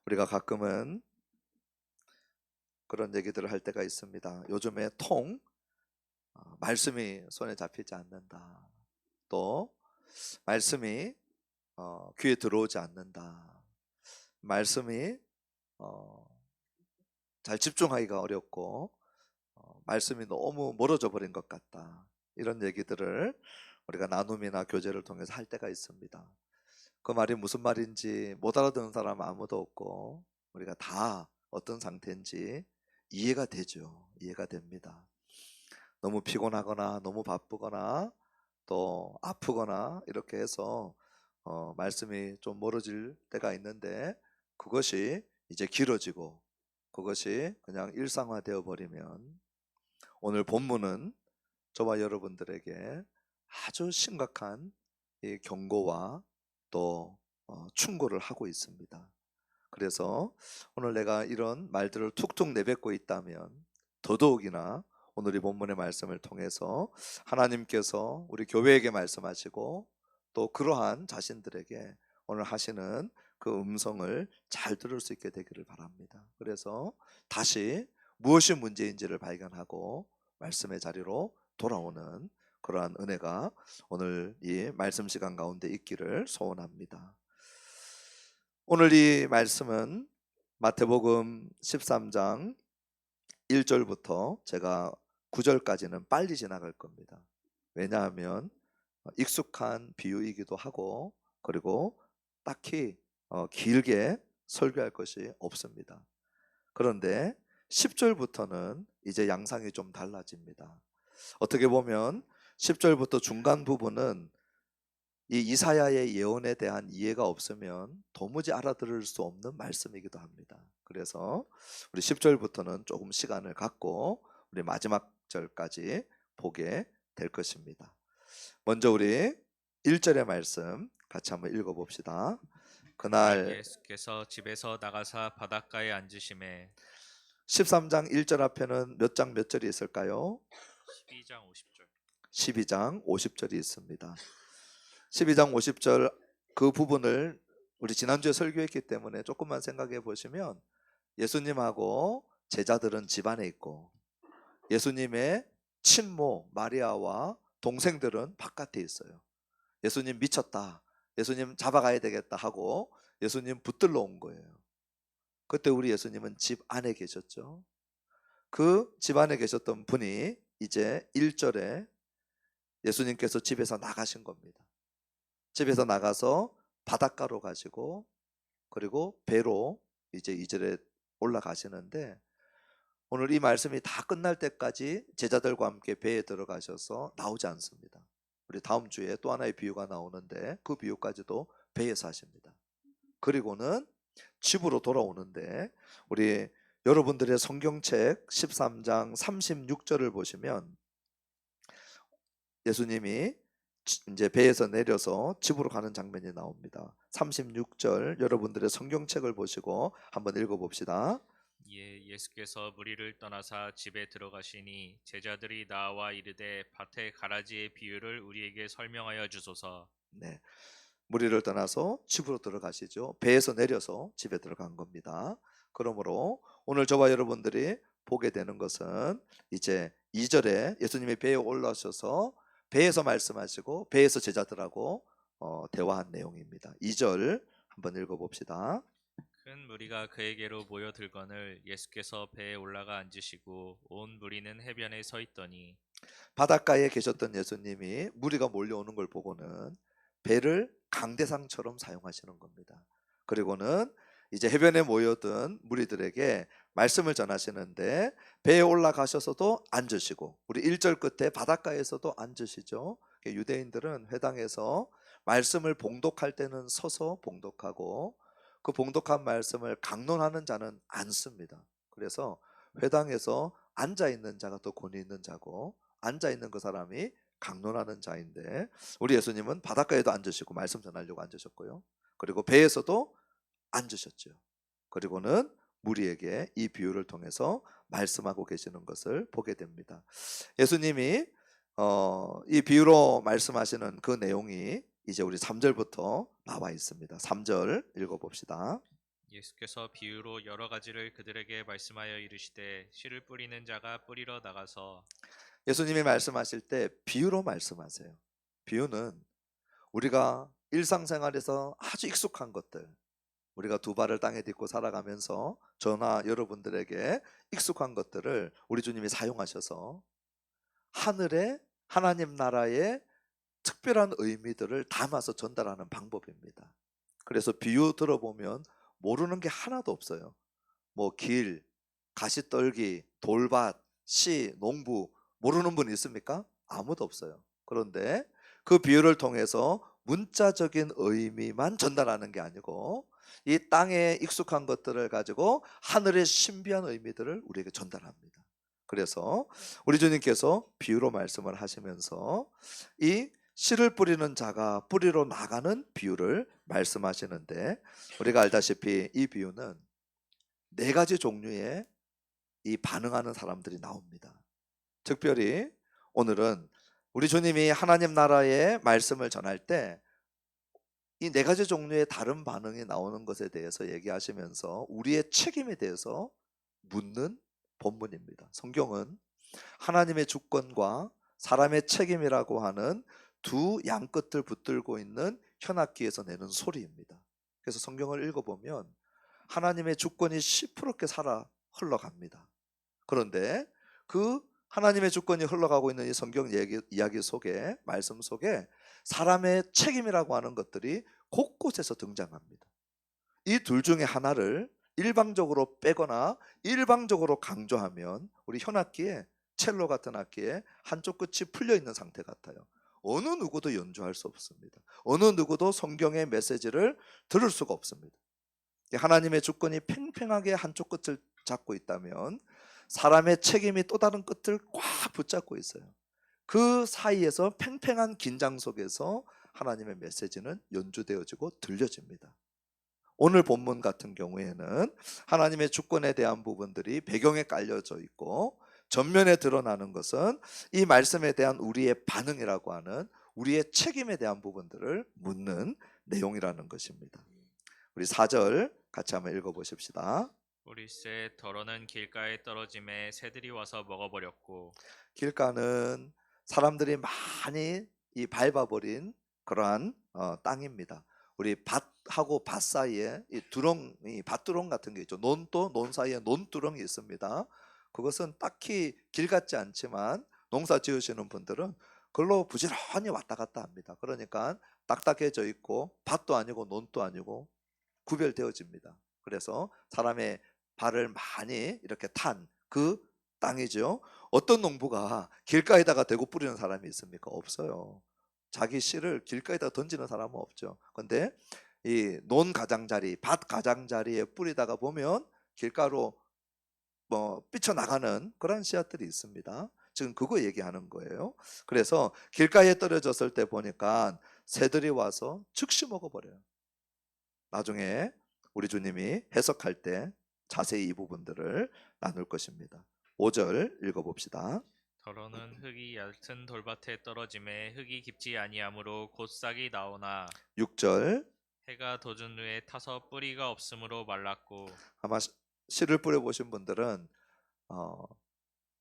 우리가 가끔은 그런 얘기들을 할 때가 있습니다. 요즘에 말씀이 손에 잡히지 않는다. 또 말씀이 귀에 들어오지 않는다. 말씀이 어, 잘 집중하기가 어렵고 말씀이 너무 멀어져 버린 것 같다. 이런 얘기들을 우리가 나눔이나 교제를 통해서 할 때가 있습니다. 그 말이 무슨 말인지 못 알아듣는 사람 아무도 없고 우리가 다 어떤 상태인지 이해가 되죠. 이해가 됩니다. 너무 피곤하거나 너무 바쁘거나 또 아프거나 이렇게 해서 말씀이 좀 멀어질 때가 있는데 그것이 이제 길어지고 그것이 그냥 일상화되어 버리면 오늘 본문은 저와 여러분들에게 아주 심각한 이 경고와 또 충고를 하고 있습니다. 그래서 오늘 내가 이런 말들을 툭툭 내뱉고 있다면 더더욱이나 오늘 이 본문의 말씀을 통해서 하나님께서 우리 교회에게 말씀하시고 또 그러한 자신들에게 오늘 하시는 그 음성을 잘 들을 수 있게 되기를 바랍니다. 그래서 다시 무엇이 문제인지를 발견하고 말씀의 자리로 돌아오는 그러한 은혜가 오늘 이 말씀 시간 가운데 있기를 소원합니다. 오늘 이 말씀은 마태복음 13장 1절부터 제가 9절까지는 빨리 지나갈 겁니다. 왜냐하면 익숙한 비유이기도 하고 그리고 딱히 길게 설교할 것이 없습니다. 그런데 10절부터는 이제 양상이 좀 달라집니다. 어떻게 보면 10절부터 중간 부분은 이 이사야의 예언에 대한 이해가 없으면 도무지 알아들을 수 없는 말씀이기도 합니다. 그래서 우리 10절부터는 조금 시간을 갖고 우리 마지막 절까지 보게 될 것입니다. 먼저 우리 1절의 말씀 같이 한번 읽어봅시다. 이에 그날 예수께서 집에서 나가사 바닷가에 앉으심에 13장 1절 앞에는 몇 장 몇 절이 있을까요? 12장 50절 12장 50절이 있습니다. 12장 50절 그 부분을 우리 지난주에 설교했기 때문에 조금만 생각해 보시면 예수님하고 제자들은 집안에 있고 예수님의 친모 마리아와 동생들은 바깥에 있어요. 예수님 미쳤다. 예수님 잡아가야 되겠다 하고 예수님 붙들러 온 거예요. 그때 우리 예수님은 집 안에 계셨죠. 그 집 안에 계셨던 분이 이제 1절에 예수님께서 집에서 나가신 겁니다. 집에서 나가서 바닷가로 가시고 그리고 배로 이제 2절에 올라가시는데 오늘 이 말씀이 다 끝날 때까지 제자들과 함께 배에 들어가셔서 나오지 않습니다. 우리 다음 주에 또 하나의 비유가 나오는데 그 비유까지도 배에서 하십니다. 그리고는 집으로 돌아오는데 우리 여러분들의 성경책 13장 36절을 보시면 예수님이 이제 배에서 내려서 집으로 가는 장면이 나옵니다. 36절 여러분들의 성경책을 보시고 한번 읽어봅시다. 이에 예수께서 무리를 떠나사 집에 들어가시니 제자들이 나와 이르되 밭의 가라지의 비유를 우리에게 설명하여 주소서. 네, 무리를 떠나서 집으로 들어가시죠. 배에서 내려서 집에 들어간 겁니다. 그러므로 오늘 저와 여러분들이 보게 되는 것은 이제 2절에 예수님이 배에 올라오셔서 배에서 말씀하시고 배에서 제자들하고 대화한 내용입니다. 2절 한번 읽어봅시다. 큰 무리가 그에게로 모여들거늘 예수께서 배에 올라가 앉으시고 온 무리는 해변에 서 있더니 바닷가에 계셨던 예수님이 무리가 몰려오는 걸 보고는 배를 강대상처럼 사용하시는 겁니다. 그리고는 이제 해변에 모여든 무리들에게 말씀을 전하시는데 배에 올라가셔서도 앉으시고 우리 1절 끝에 바닷가에서도 앉으시죠. 유대인들은 회당에서 말씀을 봉독할 때는 서서 봉독하고 그 봉독한 말씀을 강론하는 자는 앉습니다. 그래서 회당에서 앉아 있는 자가 더 권위 있는 자고 앉아 있는 그 사람이 강론하는 자인데 우리 예수님은 바닷가에도 앉으시고 말씀 전하려고 앉으셨고요. 그리고 배에서도 앉으셨죠. 그리고는 무리에게 이 비유를 통해서 말씀하고 계시는 것을 보게 됩니다. 예수님이 이 비유로 말씀하시는 그 내용이 이제 우리 3절부터 나와 있습니다. 3절 읽어봅시다. 예수께서 비유로 여러 가지를 그들에게 말씀하여 이르시되 씨를 뿌리는 자가 뿌리러 나가서 예수님이 말씀하실 때 비유로 말씀하세요. 비유는 우리가 일상생활에서 아주 익숙한 것들, 우리가 두 발을 땅에 딛고 살아가면서 저나 여러분들에게 익숙한 것들을 우리 주님이 사용하셔서 하늘의 하나님 나라의 특별한 의미들을 담아서 전달하는 방법입니다. 그래서 비유 들어보면 모르는 게 하나도 없어요. 뭐 길, 가시떨기, 돌밭, 시, 농부 모르는 분 있습니까? 아무도 없어요. 그런데 그 비유를 통해서 문자적인 의미만 전달하는 게 아니고 이 땅에 익숙한 것들을 가지고 하늘의 신비한 의미들을 우리에게 전달합니다. 그래서 우리 주님께서 비유로 말씀을 하시면서 이 씨를 뿌리는 자가 뿌리로 나가는 비유를 말씀하시는데, 우리가 알다시피 이 비유는 네 가지 종류의 이 반응하는 사람들이 나옵니다. 특별히 오늘은 우리 주님이 하나님 나라의 말씀을 전할 때 이 네 가지 종류의 다른 반응이 나오는 것에 대해서 얘기하시면서 우리의 책임에 대해서 묻는 본문입니다. 성경은 하나님의 주권과 사람의 책임이라고 하는 두 양끝을 붙들고 있는 현악기에서 내는 소리입니다. 그래서 성경을 읽어보면 하나님의 주권이 시퍼렇게 살아 흘러갑니다. 그런데 그 하나님의 주권이 흘러가고 있는 이 성경 이야기 속에, 말씀 속에 사람의 책임이라고 하는 것들이 곳곳에서 등장합니다. 이 둘 중에 하나를 일방적으로 빼거나 일방적으로 강조하면 우리 현악기에, 첼로 같은 악기에 한쪽 끝이 풀려 있는 상태 같아요. 어느 누구도 연주할 수 없습니다. 어느 누구도 성경의 메시지를 들을 수가 없습니다. 하나님의 주권이 팽팽하게 한쪽 끝을 잡고 있다면 사람의 책임이 또 다른 끝을 꽉 붙잡고 있어요. 그 사이에서 팽팽한 긴장 속에서 하나님의 메시지는 연주되어지고 들려집니다. 오늘 본문 같은 경우에는 하나님의 주권에 대한 부분들이 배경에 깔려져 있고, 전면에 드러나는 것은 이 말씀에 대한 우리의 반응이라고 하는 우리의 책임에 대한 부분들을 묻는 내용이라는 것입니다. 우리 4절 같이 한번 읽어보십시다. 뿌리새 더러는 길가에 떨어짐에 새들이 와서 먹어버렸고 길가는 사람들이 많이 이 밟아버린 그러한 땅입니다. 우리 밭하고 밭 사이에 이 두렁이, 밭두렁 같은 게 있죠. 논도 논 사이에 논두렁이 있습니다. 그것은 딱히 길 같지 않지만 농사 지으시는 분들은 그걸로 부지런히 왔다 갔다 합니다. 그러니까 딱딱해져 있고 밭도 아니고 논도 아니고 구별되어집니다. 그래서 사람의 발을 많이 이렇게 탄 그 땅이죠. 어떤 농부가 길가에다가 대고 뿌리는 사람이 있습니까? 없어요. 자기 씨를 길가에다 던지는 사람은 없죠. 근데 이 논 가장자리, 밭 가장자리에 뿌리다가 보면 길가로 삐쳐나가는 그런 씨앗들이 있습니다. 지금 그거 얘기하는 거예요. 그래서 길가에 떨어졌을 때 보니까 새들이 와서 즉시 먹어버려요. 나중에 우리 주님이 해석할 때 자세히 이 부분들을 나눌 것입니다. 5절 읽어봅시다. 더러는 흙이 얕은 돌밭에 떨어짐에 흙이 깊지 아니하므로 곧 싹이 나오나 6절 해가 돋은 후에 타서 뿌리가 없으므로 말랐고 아마 씨를 뿌려보신 분들은 어,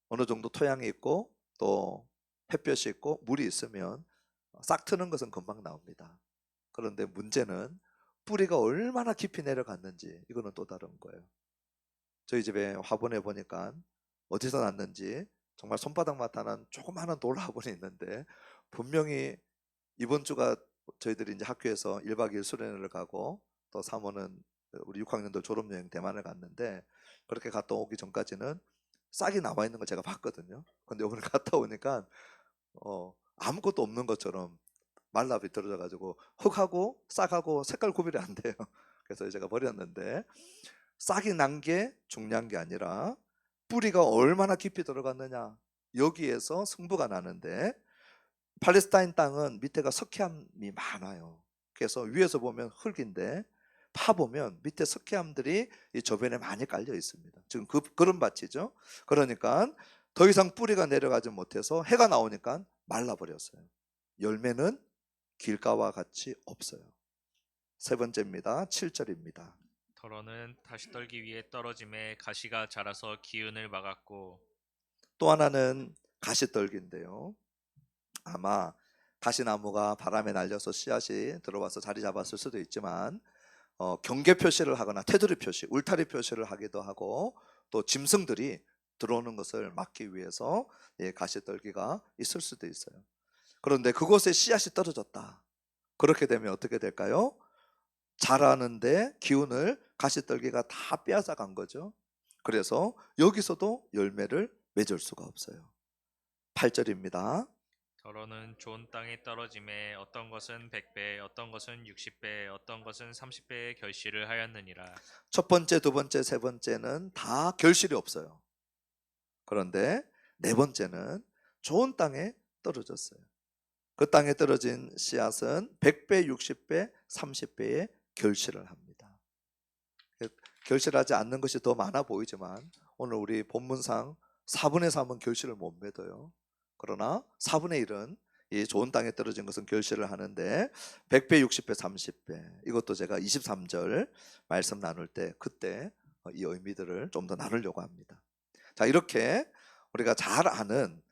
어느 정도 토양이 있고 또 햇볕이 있고 물이 있으면 싹 트는 것은 금방 나옵니다. 그런데 문제는 뿌리가 얼마나 깊이 내려갔는지, 이거는 또 다른 거예요. 저희 집에 화분에 보니까 어디서 났는지 정말 손바닥만한 조그마한 돌 화분이 있는데, 분명히 이번 주가 저희들이 이제 학교에서 1박 2일 수련회를 가고 또 사모는 우리 6학년들 졸업여행 대만을 갔는데, 그렇게 갔다 오기 전까지는 싹이 나와 있는 걸 제가 봤거든요. 근데 오늘 갔다 오니까 아무것도 없는 것처럼 말라 비틀어져 가지고 흙하고 싹하고 색깔 구별이 안 돼요. 그래서 제가 버렸는데, 싹이 난 게 중요한 게 아니라 뿌리가 얼마나 깊이 들어갔느냐, 여기에서 승부가 나는데, 팔레스타인 땅은 밑에가 석회암이 많아요. 그래서 위에서 보면 흙인데 파 보면 밑에 석회암들이 이 저변에 많이 깔려 있습니다. 지금 그런 밭이죠. 그러니까 더 이상 뿌리가 내려가지 못해서 해가 나오니까 말라버렸어요. 열매는 길가와 같이 없어요. 세 번째입니다. 7절입니다. 더러는 다시 떨기 위해 떨어짐에 가시가 자라서 기운을 막았고 또 하나는 가시떨기인데요. 아마 가시나무가 바람에 날려서 씨앗이 들어와서 자리 잡았을 수도 있지만 경계 표시를 하거나 테두리 표시, 울타리 표시를 하기도 하고 또 짐승들이 들어오는 것을 막기 위해서 가시떨기가 있을 수도 있어요. 그런데 그곳에 씨앗이 떨어졌다. 그렇게 되면 어떻게 될까요? 자라는데 기운을 가시떨기가 다 빼앗아 간 거죠. 그래서 여기서도 열매를 맺을 수가 없어요. 8절입니다. 더러는 좋은 땅에 떨어짐에 어떤 것은 100배 어떤 것은 60배 어떤 것은 30배의 결실을 하였느니라. 첫 번째, 두 번째, 세 번째는 다 결실이 없어요. 그런데 네 번째는 좋은 땅에 떨어졌어요. 그 땅에 떨어진 씨앗은 100배, 60배, 30배의 결실을 합니다. 결실하지 않는 것이 더 많아 보이지만 오늘 우리 본문상 4분의 3은 결실을 못 맺어요. 그러나 4분의 1은 이 좋은 땅에 떨어진 것은 결실을 하는데 100배, 60배, 30배 이것도 제가 23절 말씀 나눌 때 그때 이 의미들을 좀 더 나누려고 합니다. 자, 이렇게 우리가 잘 아는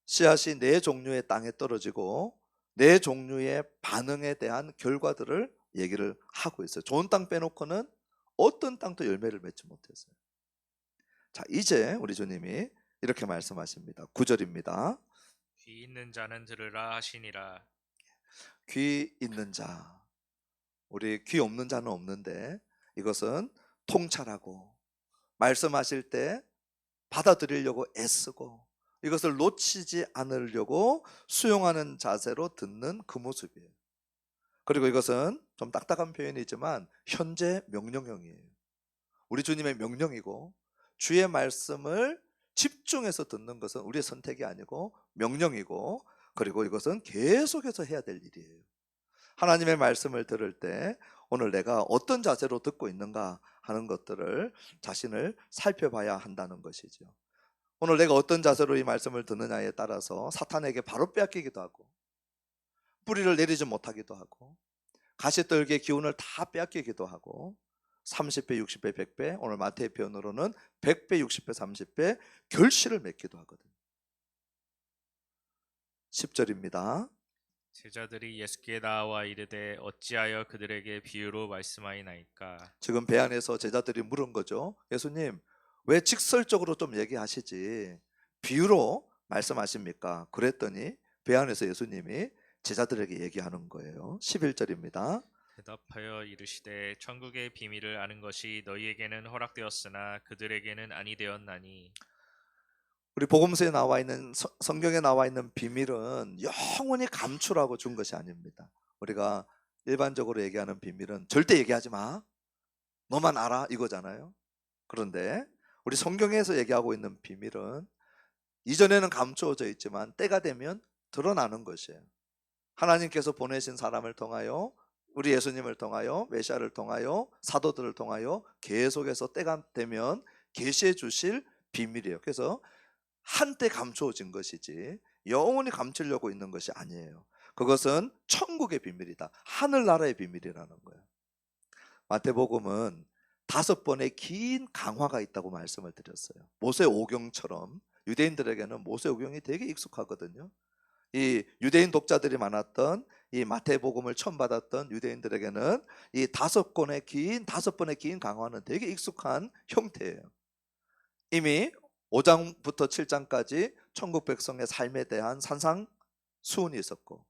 씨앗이 네 종류의 땅에 떨어지고 네 종류의 반응에 대한 결과들을 얘기를 하고 있어요. 좋은 땅 빼놓고는 어떤 땅도 열매를 맺지 못했어요. 자, 이제 우리 주님이 이렇게 말씀하십니다. 9절입니다. 귀 있는 자는 들으라 하시니라. 귀 있는 자, 우리 귀 없는 자는 없는데 이것은 통찰하고 말씀하실 때 받아들이려고 애쓰고 이것을 놓치지 않으려고 수용하는 자세로 듣는 그 모습이에요. 그리고 이것은 좀 딱딱한 표현이지만 현재 명령형이에요. 우리 주님의 명령이고 주의 말씀을 집중해서 듣는 것은 우리의 선택이 아니고 명령이고 그리고 이것은 계속해서 해야 될 일이에요. 하나님의 말씀을 들을 때 오늘 내가 어떤 자세로 듣고 있는가 하는 것들을 자신을 살펴봐야 한다는 것이죠. 오늘 내가 어떤 자세로 이 말씀을 듣느냐에 따라서 사탄에게 바로 빼앗기기도 하고 뿌리를 내리지 못하기도 하고 가시떨기의 기운을 다 빼앗기기도 하고 30배, 60배, 100배 오늘 마태의 표현으로는 100배, 60배, 30배 결실을 맺기도 하거든요. 10절입니다. 제자들이 예수께 나와 이르되 어찌하여 그들에게 비유로 말씀하이나이까. 지금 배 안에서 제자들이 물은 거죠. 예수님 왜 직설적으로 좀 얘기하시지 비유로 말씀하십니까? 그랬더니 배 안에서 예수님이 제자들에게 얘기하는 거예요. 11절입니다. 대답하여 이르시되 천국의 비밀을 아는 것이 너희에게는 허락되었으나 그들에게는 아니 되었나니. 우리 복음서에 나와 있는 성경에 나와 있는 비밀은 영원히 감추라고 준 것이 아닙니다. 우리가 일반적으로 얘기하는 비밀은 절대 얘기하지 마. 너만 알아 이거잖아요. 그런데 우리 성경에서 얘기하고 있는 비밀은 이전에는 감추어져 있지만 때가 되면 드러나는 것이에요. 하나님께서 보내신 사람을 통하여 우리 예수님을 통하여 메시아를 통하여 사도들을 통하여 계속해서 때가 되면 계시해 주실 비밀이에요. 그래서 한때 감추어진 것이지 영원히 감추려고 있는 것이 아니에요. 그것은 천국의 비밀이다. 하늘나라의 비밀이라는 거예요. 마태복음은 5번의 긴 강화가 있다고 말씀을 드렸어요. 모세오경처럼 유대인들에게는 모세오경이 되게 익숙하거든요. 이 유대인 독자들이 많았던 이 마태복음을 처음 받았던 유대인들에게는 이 5번의 긴 강화는 되게 익숙한 형태예요. 이미 5장부터 7장까지 천국 백성의 삶에 대한 산상수훈이 있었고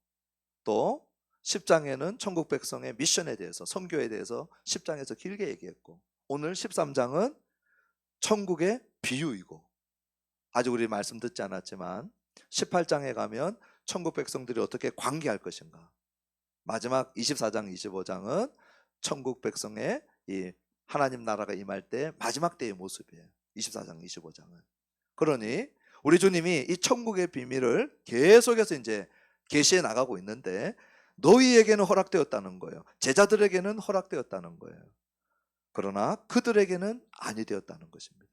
또 10장에는 천국 백성의 미션에 대해서 선교에 대해서 10장에서 길게 얘기했고 오늘 13장은 천국의 비유이고 아직 우리 말씀 듣지 않았지만 18장에 가면 천국 백성들이 어떻게 관계할 것인가 마지막 24장 25장은 천국 백성의 이 하나님 나라가 임할 때 마지막 때의 모습이에요. 24장 25장은 그러니 우리 주님이 이 천국의 비밀을 계속해서 이제 계시해 나가고 있는데 너희에게는 허락되었다는 거예요. 제자들에게는 허락되었다는 거예요. 그러나 그들에게는 아니 되었다는 것입니다.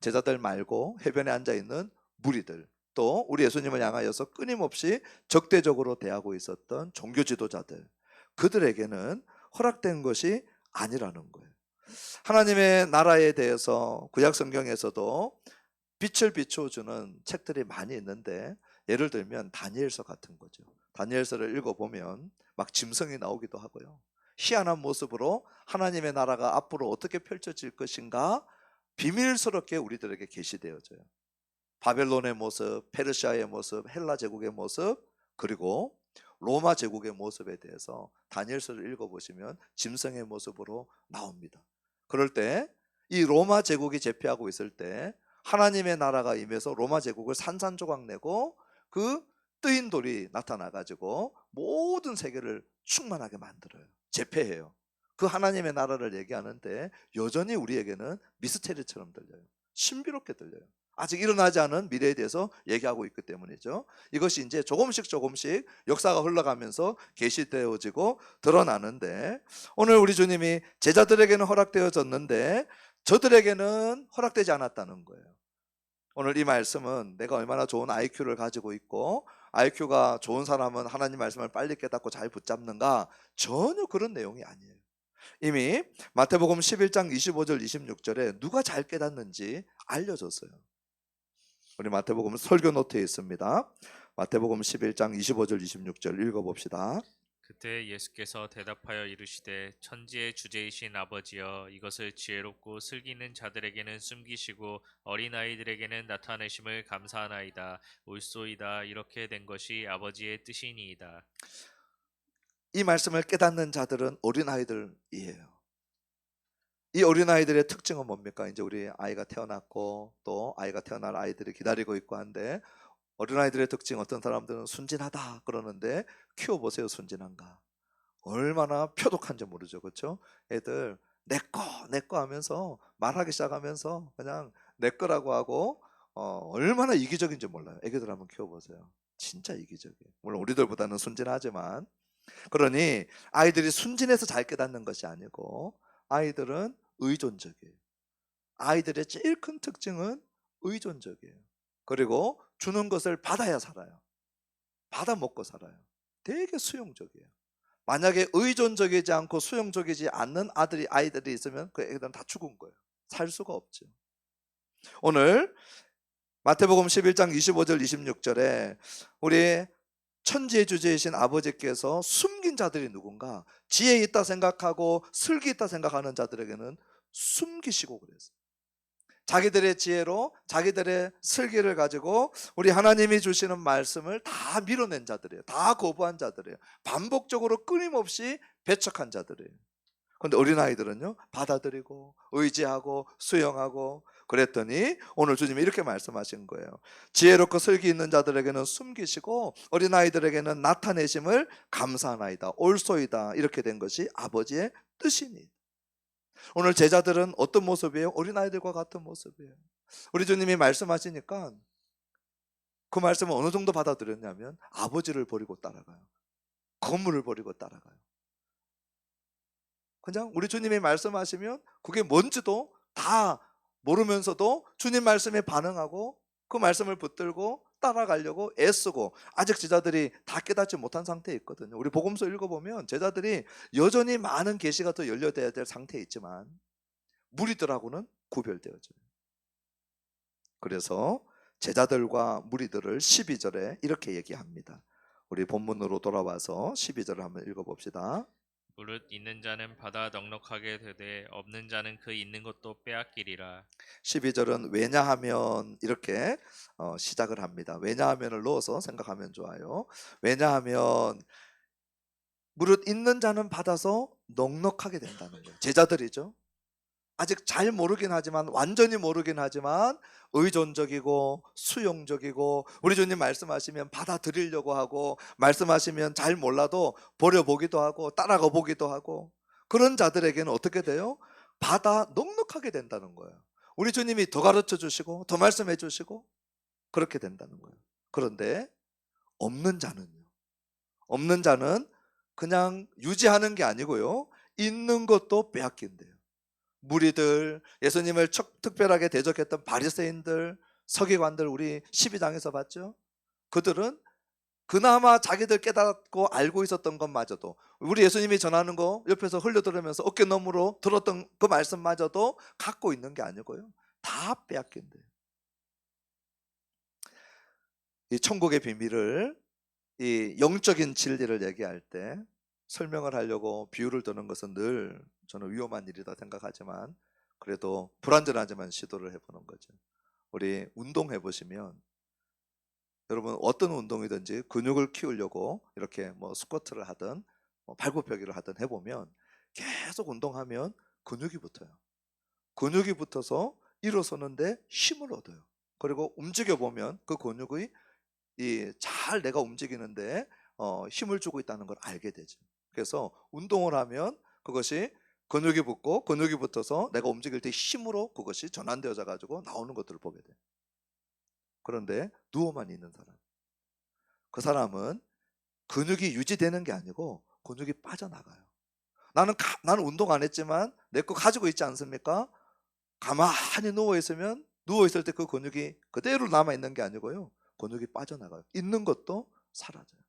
제자들 말고 해변에 앉아 있는 무리들 또 우리 예수님을 향하여서 끊임없이 적대적으로 대하고 있었던 종교 지도자들 그들에게는 허락된 것이 아니라는 거예요. 하나님의 나라에 대해서 구약 성경에서도 빛을 비추어주는 책들이 많이 있는데, 예를 들면 다니엘서 같은 거죠. 다니엘서를 읽어보면 막 짐승이 나오기도 하고요, 희한한 모습으로 하나님의 나라가 앞으로 어떻게 펼쳐질 것인가 비밀스럽게 우리들에게 계시되어져요. 바벨론의 모습, 페르시아의 모습, 헬라 제국의 모습, 그리고 로마 제국의 모습에 대해서 다니엘서를 읽어보시면 짐승의 모습으로 나옵니다. 그럴 때 이 로마 제국이 제패하고 있을 때 하나님의 나라가 임해서 로마 제국을 산산조각 내고 그 뜨인 돌이 나타나가지고 모든 세계를 충만하게 만들어요. 제패해요. 그 하나님의 나라를 얘기하는데 여전히 우리에게는 미스테리처럼 들려요. 신비롭게 들려요. 아직 일어나지 않은 미래에 대해서 얘기하고 있기 때문이죠. 이것이 이제 조금씩 역사가 흘러가면서 계시되어지고 드러나는데, 오늘 우리 주님이 제자들에게는 허락되어졌는데 저들에게는 허락되지 않았다는 거예요. 오늘 이 말씀은 내가 얼마나 좋은 IQ를 가지고 있고 IQ가 좋은 사람은 하나님 말씀을 빨리 깨닫고 잘 붙잡는가, 전혀 그런 내용이 아니에요. 이미 마태복음 11장 25절 26절에 누가 잘 깨닫는지 알려줬어요. 우리 마태복음 설교 노트에 있습니다. 마태복음 11장 25절 26절 읽어봅시다. 그때 예수께서 대답하여 이르시되 천지의 주제이신 아버지여, 이것을 지혜롭고 슬기는 자들에게는 숨기시고 어린아이들에게는 나타내심을 감사하나이다. 옳소이다. 이렇게 된 것이 아버지의 뜻이니이다. 이 말씀을 깨닫는 자들은 어린아이들이에요. 이 어린아이들의 특징은 뭡니까? 이제 우리 아이가 태어났고 또 아이가 태어날 아이들이 기다리고 있고 한데, 어린아이들의 특징, 어떤 사람들은 순진하다 그러는데 키워보세요. 순진한가? 얼마나 표독한지 모르죠. 그렇죠? 애들 내꺼 하면서 말하기 시작하면서 그냥 내꺼라고 하고 얼마나 이기적인지 몰라요. 애기들 한번 키워보세요. 진짜 이기적이에요. 물론 우리들보다는 순진하지만, 그러니 아이들이 순진해서 잘 깨닫는 것이 아니고 아이들은 의존적이에요. 아이들의 제일 큰 특징은 의존적이에요. 그리고 주는 것을 받아야 살아요. 받아 먹고 살아요. 되게 수용적이에요. 만약에 의존적이지 않고 수용적이지 않는 아이들이 있으면 그 애들은 다 죽은 거예요. 살 수가 없죠. 오늘 마태복음 11장 25절 26절에 우리 천지의 주제이신 아버지께서 숨긴 자들이 누군가, 지혜 있다 생각하고 슬기 있다 생각하는 자들에게는 숨기시고 그랬어요. 자기들의 지혜로 자기들의 슬기를 가지고 우리 하나님이 주시는 말씀을 다 밀어낸 자들이에요. 다 거부한 자들이에요. 반복적으로 끊임없이 배척한 자들이에요. 그런데 어린아이들은요, 받아들이고 의지하고 수용하고 그랬더니 오늘 주님이 이렇게 말씀하신 거예요. 지혜롭고 슬기 있는 자들에게는 숨기시고 어린아이들에게는 나타내심을 감사하나이다. 옳소이다. 이렇게 된 것이 아버지의 뜻이니. 오늘 제자들은 어떤 모습이에요? 어린아이들과 같은 모습이에요. 우리 주님이 말씀하시니까 그 말씀을 어느 정도 받아들였냐면 아버지를 버리고 따라가요. 건물을 버리고 따라가요. 그냥 우리 주님이 말씀하시면 그게 뭔지도 다 모르면서도 주님 말씀에 반응하고 그 말씀을 붙들고 따라가려고 애쓰고, 아직 제자들이 다 깨닫지 못한 상태에 있거든요. 우리 복음서 읽어보면 제자들이 여전히 많은 계시가 더 열려야 될 상태에 있지만 무리들하고는 구별되어져요. 그래서 제자들과 무리들을 12절에 이렇게 얘기합니다. 우리 본문으로 돌아와서 12절을 한번 읽어봅시다. 무릇 있는 자는 받아 넉넉하게 되되 없는 자는 그 있는 것도 빼앗기리라. 12절은 왜냐하면 이렇게 시작을 합니다. 왜냐하면을 넣어서 생각하면 좋아요. 왜냐하면 무릇 있는 자는 받아서 넉넉하게 된다는 거예요. 제자들이죠. 아직 잘 모르긴 하지만, 완전히 모르긴 하지만 의존적이고 수용적이고, 우리 주님 말씀하시면 받아들이려고 하고, 말씀하시면 잘 몰라도 버려보기도 하고 따라가 보기도 하고, 그런 자들에게는 어떻게 돼요? 받아 넉넉하게 된다는 거예요. 우리 주님이 더 가르쳐 주시고 더 말씀해 주시고 그렇게 된다는 거예요. 그런데 없는 자는요, 없는 자는 그냥 유지하는 게 아니고요, 있는 것도 빼앗긴대요. 무리들, 예수님을 특별하게 대적했던 바리새인들, 서기관들, 우리 12장에서 봤죠? 그들은 그나마 자기들 깨닫고 알고 있었던 것마저도, 우리 예수님이 전하는 거 옆에서 흘려들으면서 어깨 너머로 들었던 그 말씀마저도 갖고 있는 게 아니고요, 다 빼앗긴대요. 이 천국의 비밀을, 이 영적인 진리를 얘기할 때 설명을 하려고 비유를 드는 것은 늘 저는 위험한 일이다 생각하지만, 그래도 불완전하지만 시도를 해보는 거죠. 우리 운동해 보시면, 여러분 어떤 운동이든지 근육을 키우려고 이렇게 뭐 스쿼트를 하든 뭐 발굽혀기를 하든 해보면, 계속 운동하면 근육이 붙어요. 근육이 붙어서 일어서는데 힘을 얻어요. 그리고 움직여 보면 그 근육이 잘 내가 움직이는데 힘을 주고 있다는 걸 알게 되죠. 그래서 운동을 하면 그것이 근육이 붙고, 근육이 붙어서 내가 움직일 때 힘으로 그것이 전환되어져 가지고 나오는 것들을 보게 돼요. 그런데 누워만 있는 사람, 그 사람은 근육이 유지되는 게 아니고 근육이 빠져나가요. 나는 운동 안 했지만 내 거 가지고 있지 않습니까? 가만히 누워 있으면, 누워 있을 때 그 근육이 그대로 남아 있는 게 아니고요, 근육이 빠져나가요. 있는 것도 사라져요.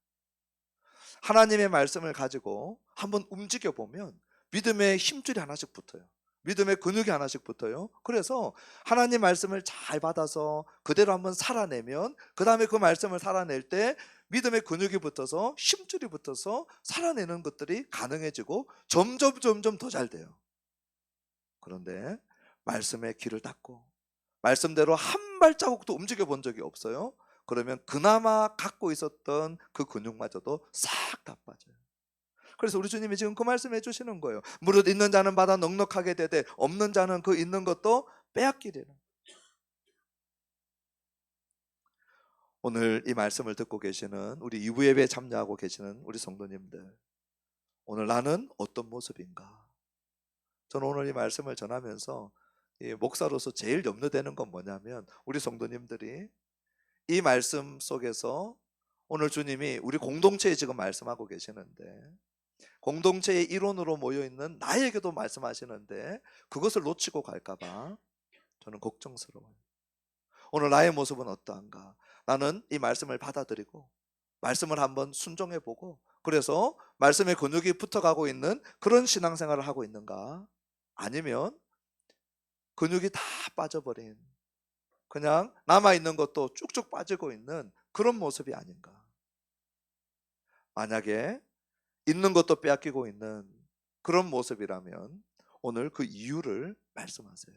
하나님의 말씀을 가지고 한번 움직여 보면 믿음의 힘줄이 하나씩 붙어요. 믿음의 근육이 하나씩 붙어요. 그래서 하나님 말씀을 잘 받아서 그대로 한번 살아내면, 그 다음에 그 말씀을 살아낼 때 믿음의 근육이 붙어서, 힘줄이 붙어서 살아내는 것들이 가능해지고 점점 더 잘 돼요. 그런데 말씀에 귀를 닫고 말씀대로 한 발자국도 움직여 본 적이 없어요. 그러면 그나마 갖고 있었던 그 근육마저도 싹 다 빠져요. 그래서 우리 주님이 지금 그 말씀해 주시는 거예요. 무릇 있는 자는 받아 넉넉하게 되되 없는 자는 그 있는 것도 빼앗기리라. 오늘 이 말씀을 듣고 계시는 우리 이부 예배에 참여하고 계시는 우리 성도님들, 오늘 나는 어떤 모습인가? 저는 오늘 이 말씀을 전하면서 목사로서 제일 염려되는 건 뭐냐면, 우리 성도님들이 이 말씀 속에서, 오늘 주님이 우리 공동체에 지금 말씀하고 계시는데, 공동체의 일원으로 모여있는 나에게도 말씀하시는데 그것을 놓치고 갈까봐 저는 걱정스러워요. 오늘 나의 모습은 어떠한가? 나는 이 말씀을 받아들이고 말씀을 한번 순종해보고, 그래서 말씀의 근육이 붙어가고 있는 그런 신앙생활을 하고 있는가? 아니면 근육이 다 빠져버린, 그냥 남아있는 것도 쭉쭉 빠지고 있는 그런 모습이 아닌가? 만약에 있는 것도 빼앗기고 있는 그런 모습이라면 오늘 그 이유를 말씀하세요.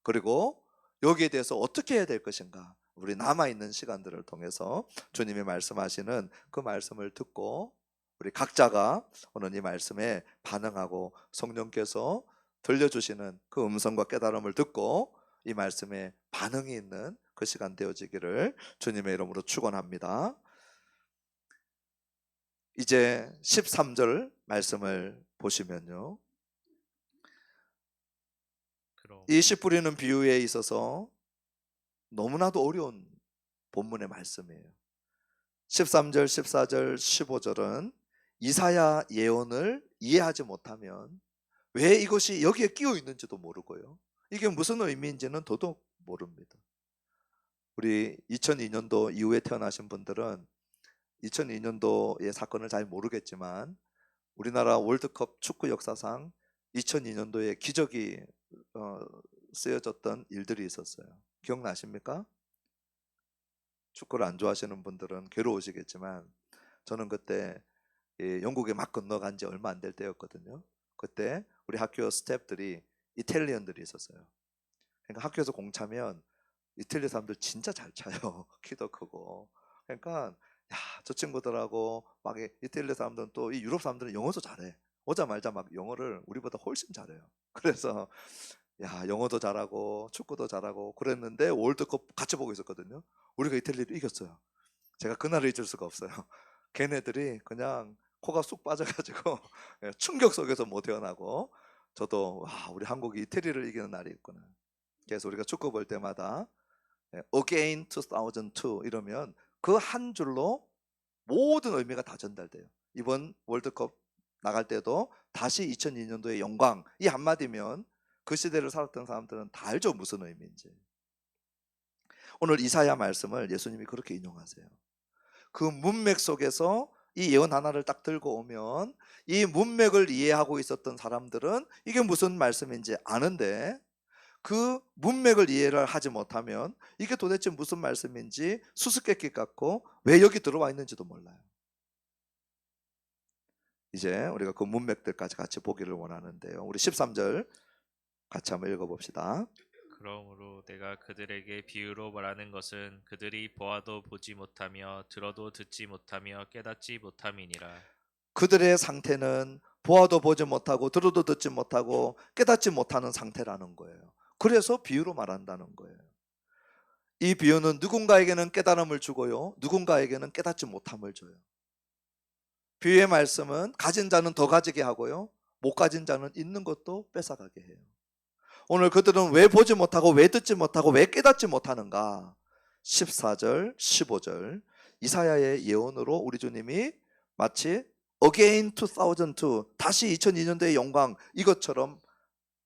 그리고 여기에 대해서 어떻게 해야 될 것인가? 우리 남아있는 시간들을 통해서 주님이 말씀하시는 그 말씀을 듣고 우리 각자가 오늘 이 말씀에 반응하고, 성령께서 들려주시는 그 음성과 깨달음을 듣고 이 말씀에 반응이 있는 그 시간 되어지기를 주님의 이름으로 축원합니다. 이제 13절 말씀을 보시면요, 이 씨 뿌리는 비유에 있어서 너무나도 어려운 본문의 말씀이에요. 13절, 14절, 15절은 이사야 예언을 이해하지 못하면 왜 이것이 여기에 끼어 있는지도 모르고요, 이게 무슨 의미인지는 더더욱 모릅니다. 우리 2002년도 이후에 태어나신 분들은 2002년도의 사건을 잘 모르겠지만, 우리나라 월드컵 축구 역사상 2002년도에 기적이 쓰여졌던 일들이 있었어요. 기억나십니까? 축구를 안 좋아하시는 분들은 괴로우시겠지만, 저는 그때 영국에 막 건너간 지 얼마 안 될 때였거든요. 그때 우리 학교 스태프들이 이탈리언들이 있었어요. 그러니까 학교에서 공 차면 이탈리아 사람들 진짜 잘 차요. 키도 크고. 그러니까 야, 저 친구들하고 막 이탈리아 사람들은, 또 이 유럽 사람들은 영어도 잘해. 오자마자 막 영어를 우리보다 훨씬 잘해요. 그래서 야, 영어도 잘하고 축구도 잘하고 그랬는데 월드컵 같이 보고 있었거든요. 우리가 이탈리아를 이겼어요. 제가 그날을 잊을 수가 없어요. 걔네들이 그냥 코가 쑥 빠져가지고 충격 속에서 못 태어나고, 저도 와, 우리 한국이 이태리를 이기는 날이 있구나. 그래서 우리가 축구 볼 때마다 Again 2002 이러면 그 한 줄로 모든 의미가 다 전달돼요. 이번 월드컵 나갈 때도 다시 2002년도의 영광, 이 한마디면 그 시대를 살았던 사람들은 다 알죠, 무슨 의미인지. 오늘 이사야 말씀을 예수님이 그렇게 인용하세요. 그 문맥 속에서 이 예언 하나를 딱 들고 오면 이 문맥을 이해하고 있었던 사람들은 이게 무슨 말씀인지 아는데, 그 문맥을 이해를 하지 못하면 이게 도대체 무슨 말씀인지 수수께끼 같고 왜 여기 들어와 있는지도 몰라요. 이제 우리가 그 문맥들까지 같이 보기를 원하는데요. 우리 13절 같이 한번 읽어봅시다. 그러므로 내가 그들에게 비유로 말하는 것은 그들이 보아도 보지 못하며 들어도 듣지 못하며 깨닫지 못함이니라. 그들의 상태는 보아도 보지 못하고 들어도 듣지 못하고 깨닫지 못하는 상태라는 거예요. 그래서 비유로 말한다는 거예요. 이 비유는 누군가에게는 깨달음을 주고요, 누군가에게는 깨닫지 못함을 줘요. 비유의 말씀은 가진 자는 더 가지게 하고요, 못 가진 자는 있는 것도 뺏어가게 해요. 오늘 그들은 왜 보지 못하고 왜 듣지 못하고 왜 깨닫지 못하는가? 14절 15절 이사야의 예언으로 우리 주님이 마치 Again 2002, 다시 2002년도의 영광, 이것처럼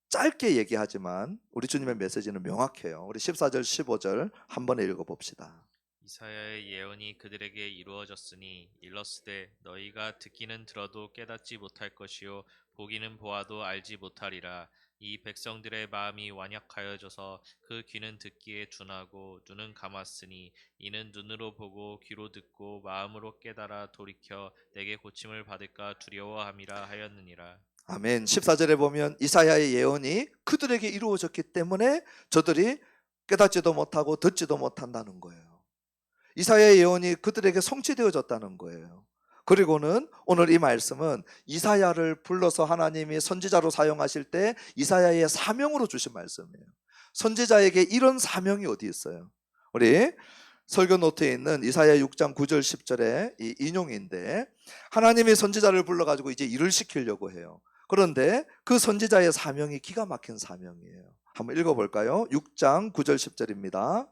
짧게 얘기하지만 우리 주님의 메시지는 명확해요. 우리 14절 15절 한 번에 읽어봅시다. 이사야의 예언이 그들에게 이루어졌으니 일렀으되 너희가 듣기는 들어도 깨닫지 못할 것이요 보기는 보아도 알지 못하리라. 이 백성들의 마음이 완약하여져서 그 귀는 듣기에 둔하고 눈은 감았으니 이는 눈으로 보고 귀로 듣고 마음으로 깨달아 돌이켜 내게 고침을 받을까 두려워함이라 하였느니라. 아멘. 14절에 보면 이사야의 예언이 그들에게 이루어졌기 때문에 저들이 깨닫지도 못하고 듣지도 못한다는 거예요. 이사야의 예언이 그들에게 성취되어졌다는 거예요. 그리고는 오늘 이 말씀은 이사야를 불러서 하나님이 선지자로 사용하실 때 이사야의 사명으로 주신 말씀이에요. 선지자에게 이런 사명이 어디 있어요? 우리 설교 노트에 있는 이사야 6장 9절 10절의 이 인용인데, 하나님이 선지자를 불러가지고 이제 일을 시키려고 해요. 그런데 그 선지자의 사명이 기가 막힌 사명이에요. 한번 읽어볼까요? 6장 9절 10절입니다.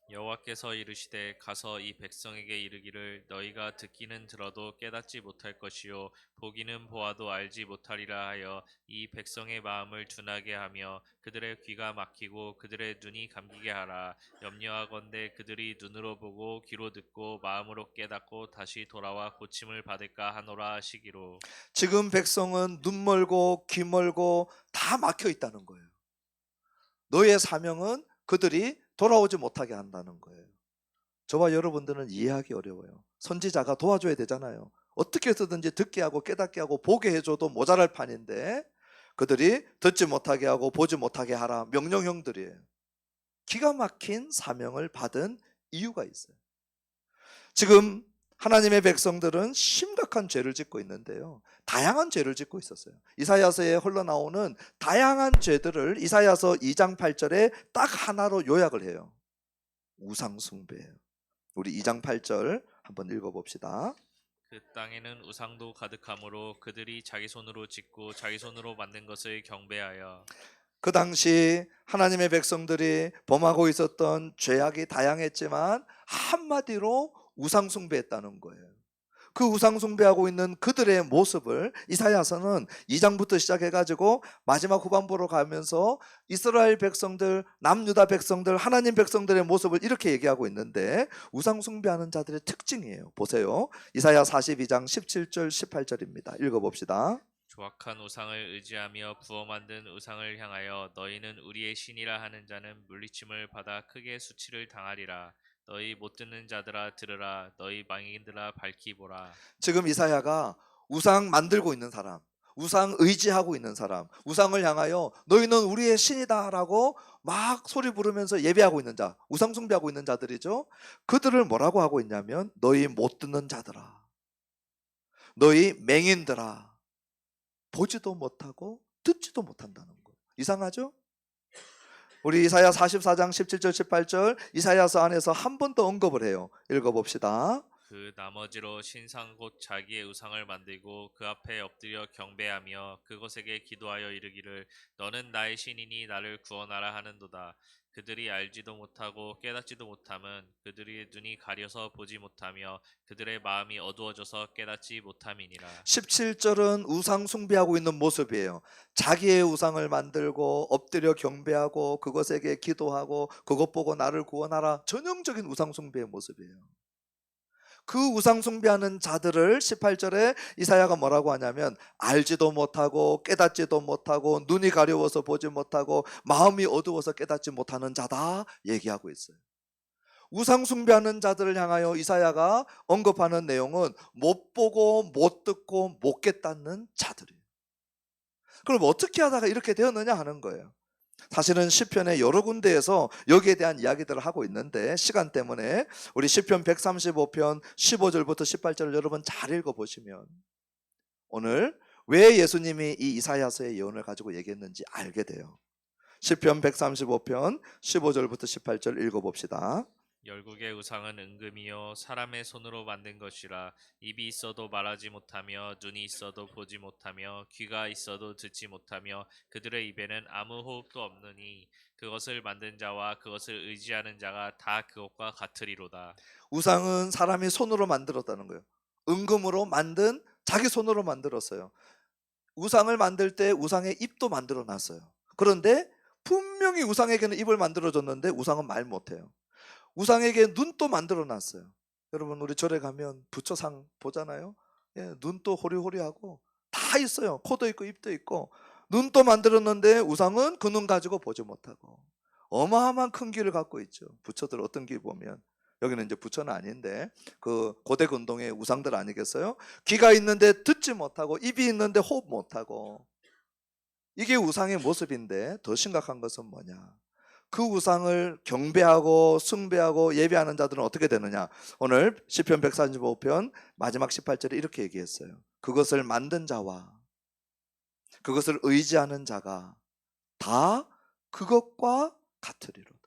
여호와께서 이르시되 가서 이 백성에게 이르기를 너희가 듣기는 들어도 깨닫지 못할 것이요 보기는 보아도 알지 못하리라 하여 이 백성의 마음을 둔하게 하며 그들의 귀가 막히고 그들의 눈이 감기게 하라. 염려하건대 그들이 눈으로 보고 귀로 듣고 마음으로 깨닫고 다시 돌아와 고침을 받을까 하노라 하시기로. 지금 백성은 눈 멀고 귀 멀고 다 막혀 있다는 거예요. 너의 사명은 그들이 돌아오지 못하게 한다는 거예요. 저와 여러분들은 이해하기 어려워요. 선지자가 도와줘야 되잖아요. 어떻게 해서든지 듣게 하고 깨닫게 하고 보게 해줘도 모자랄 판인데 그들이 듣지 못하게 하고 보지 못하게 하라, 명령형들이에요. 기가 막힌 사명을 받은 이유가 있어요. 지금 하나님의 백성들은 심각한 죄를 짓고 있는데요, 다양한 죄를 짓고 있었어요. 이사야서에 흘러나오는 다양한 죄들을 이사야서 2장 8절에 딱 하나로 요약을 해요. 우상 숭배예요. 우리 2장 8절 한번 읽어봅시다. 그 땅에는 우상도 가득하므로 그들이 자기 손으로 짓고 자기 손으로 만든 것을 경배하여. 그 당시 하나님의 백성들이 범하고 있었던 죄악이 다양했지만 한마디로 우상 숭배했다는 거예요. 그 우상 숭배하고 있는 그들의 모습을 이사야서는 2장부터 시작해가지고 마지막 후반부로 가면서 이스라엘 백성들, 남유다 백성들, 하나님 백성들의 모습을 이렇게 얘기하고 있는데, 우상 숭배하는 자들의 특징이에요. 보세요. 이사야 42장 17절 18절입니다. 읽어봅시다. 조악한 우상을 의지하며 부어 만든 우상을 향하여 너희는 우리의 신이라 하는 자는 물리침을 받아 크게 수치를 당하리라. 너희 못 듣는 자들아 들으라. 너희 망인들아 밝히 보라. 지금 이사야가 우상 만들고 있는 사람, 우상 의지하고 있는 사람, 우상을 향하여 너희는 우리의 신이다라고 막 소리 부르면서 예배하고 있는 자, 우상 숭배하고 있는 자들이죠. 그들을 뭐라고 하고 있냐면 너희 못 듣는 자들아, 너희 맹인들아, 보지도 못하고 듣지도 못한다는 거예요. 이상하죠? 우리 이사야 44장 17절 18절 이사야서 안에서 한 번 더 언급을 해요. 읽어봅시다. 그 나머지로 신상 곧 자기의 우상을 만들고 그 앞에 엎드려 경배하며 그것에게 기도하여 이르기를 너는 나의 신이니 나를 구원하라 하는도다. 그들이 알지도 못하고 깨닫지도 못함은 그들의 눈이 가려서 보지 못하며 그들의 마음이 어두워져서 깨닫지 못함이니라. 17절은 우상 숭배하고 있는 모습이에요. 자기의 우상을 만들고 엎드려 경배하고 그것에게 기도하고 그것 보고 나를 구원하라, 전형적인 우상 숭배의 모습이에요. 그 우상 숭배하는 자들을 18절에 이사야가 뭐라고 하냐면 알지도 못하고 깨닫지도 못하고 눈이 가려워서 보지 못하고 마음이 어두워서 깨닫지 못하는 자다 얘기하고 있어요. 우상 숭배하는 자들을 향하여 이사야가 언급하는 내용은 못 보고 못 듣고 못 깨닫는 자들이에요. 그럼 어떻게 하다가 이렇게 되었느냐 하는 거예요. 사실은 시편의 여러 군데에서 여기에 대한 이야기들을 하고 있는데 시간 때문에 우리 시편 135편 15절부터 18절을 여러분 잘 읽어보시면 오늘 왜 예수님이 이 이사야서의 예언을 가지고 얘기했는지 알게 돼요. 시편 135편 15절부터 18절 읽어봅시다. 열국의 우상은 은금이요 사람의 손으로 만든 것이라. 입이 있어도 말하지 못하며 눈이 있어도 보지 못하며 귀가 있어도 듣지 못하며 그들의 입에는 아무 호흡도 없느니 그것을 만든 자와 그것을 의지하는 자가 다 그것과 같으리로다. 우상은 사람이 손으로 만들었다는 거예요. 은금으로 만든 자기 손으로 만들었어요. 우상을 만들 때 우상의 입도 만들어 놨어요. 그런데 분명히 우상에게는 입을 만들어 줬는데 우상은 말 못해요. 우상에게 눈도 만들어 놨어요. 여러분 우리 절에 가면 부처상 보잖아요. 예, 눈도 호리호리하고 다 있어요. 코도 있고 입도 있고 눈도 만들었는데 우상은 그 눈 가지고 보지 못하고 어마어마한 큰 귀를 갖고 있죠. 부처들 어떤 귀 보면 여기는 이제 부처는 아닌데 그 고대 근동의 우상들 아니겠어요? 귀가 있는데 듣지 못하고 입이 있는데 호흡 못하고 이게 우상의 모습인데 더 심각한 것은 뭐냐? 그 우상을 경배하고 숭배하고 예배하는 자들은 어떻게 되느냐? 오늘 시편 145편 마지막 18절에 이렇게 얘기했어요. 그것을 만든 자와 그것을 의지하는 자가 다 그것과 같으리로다.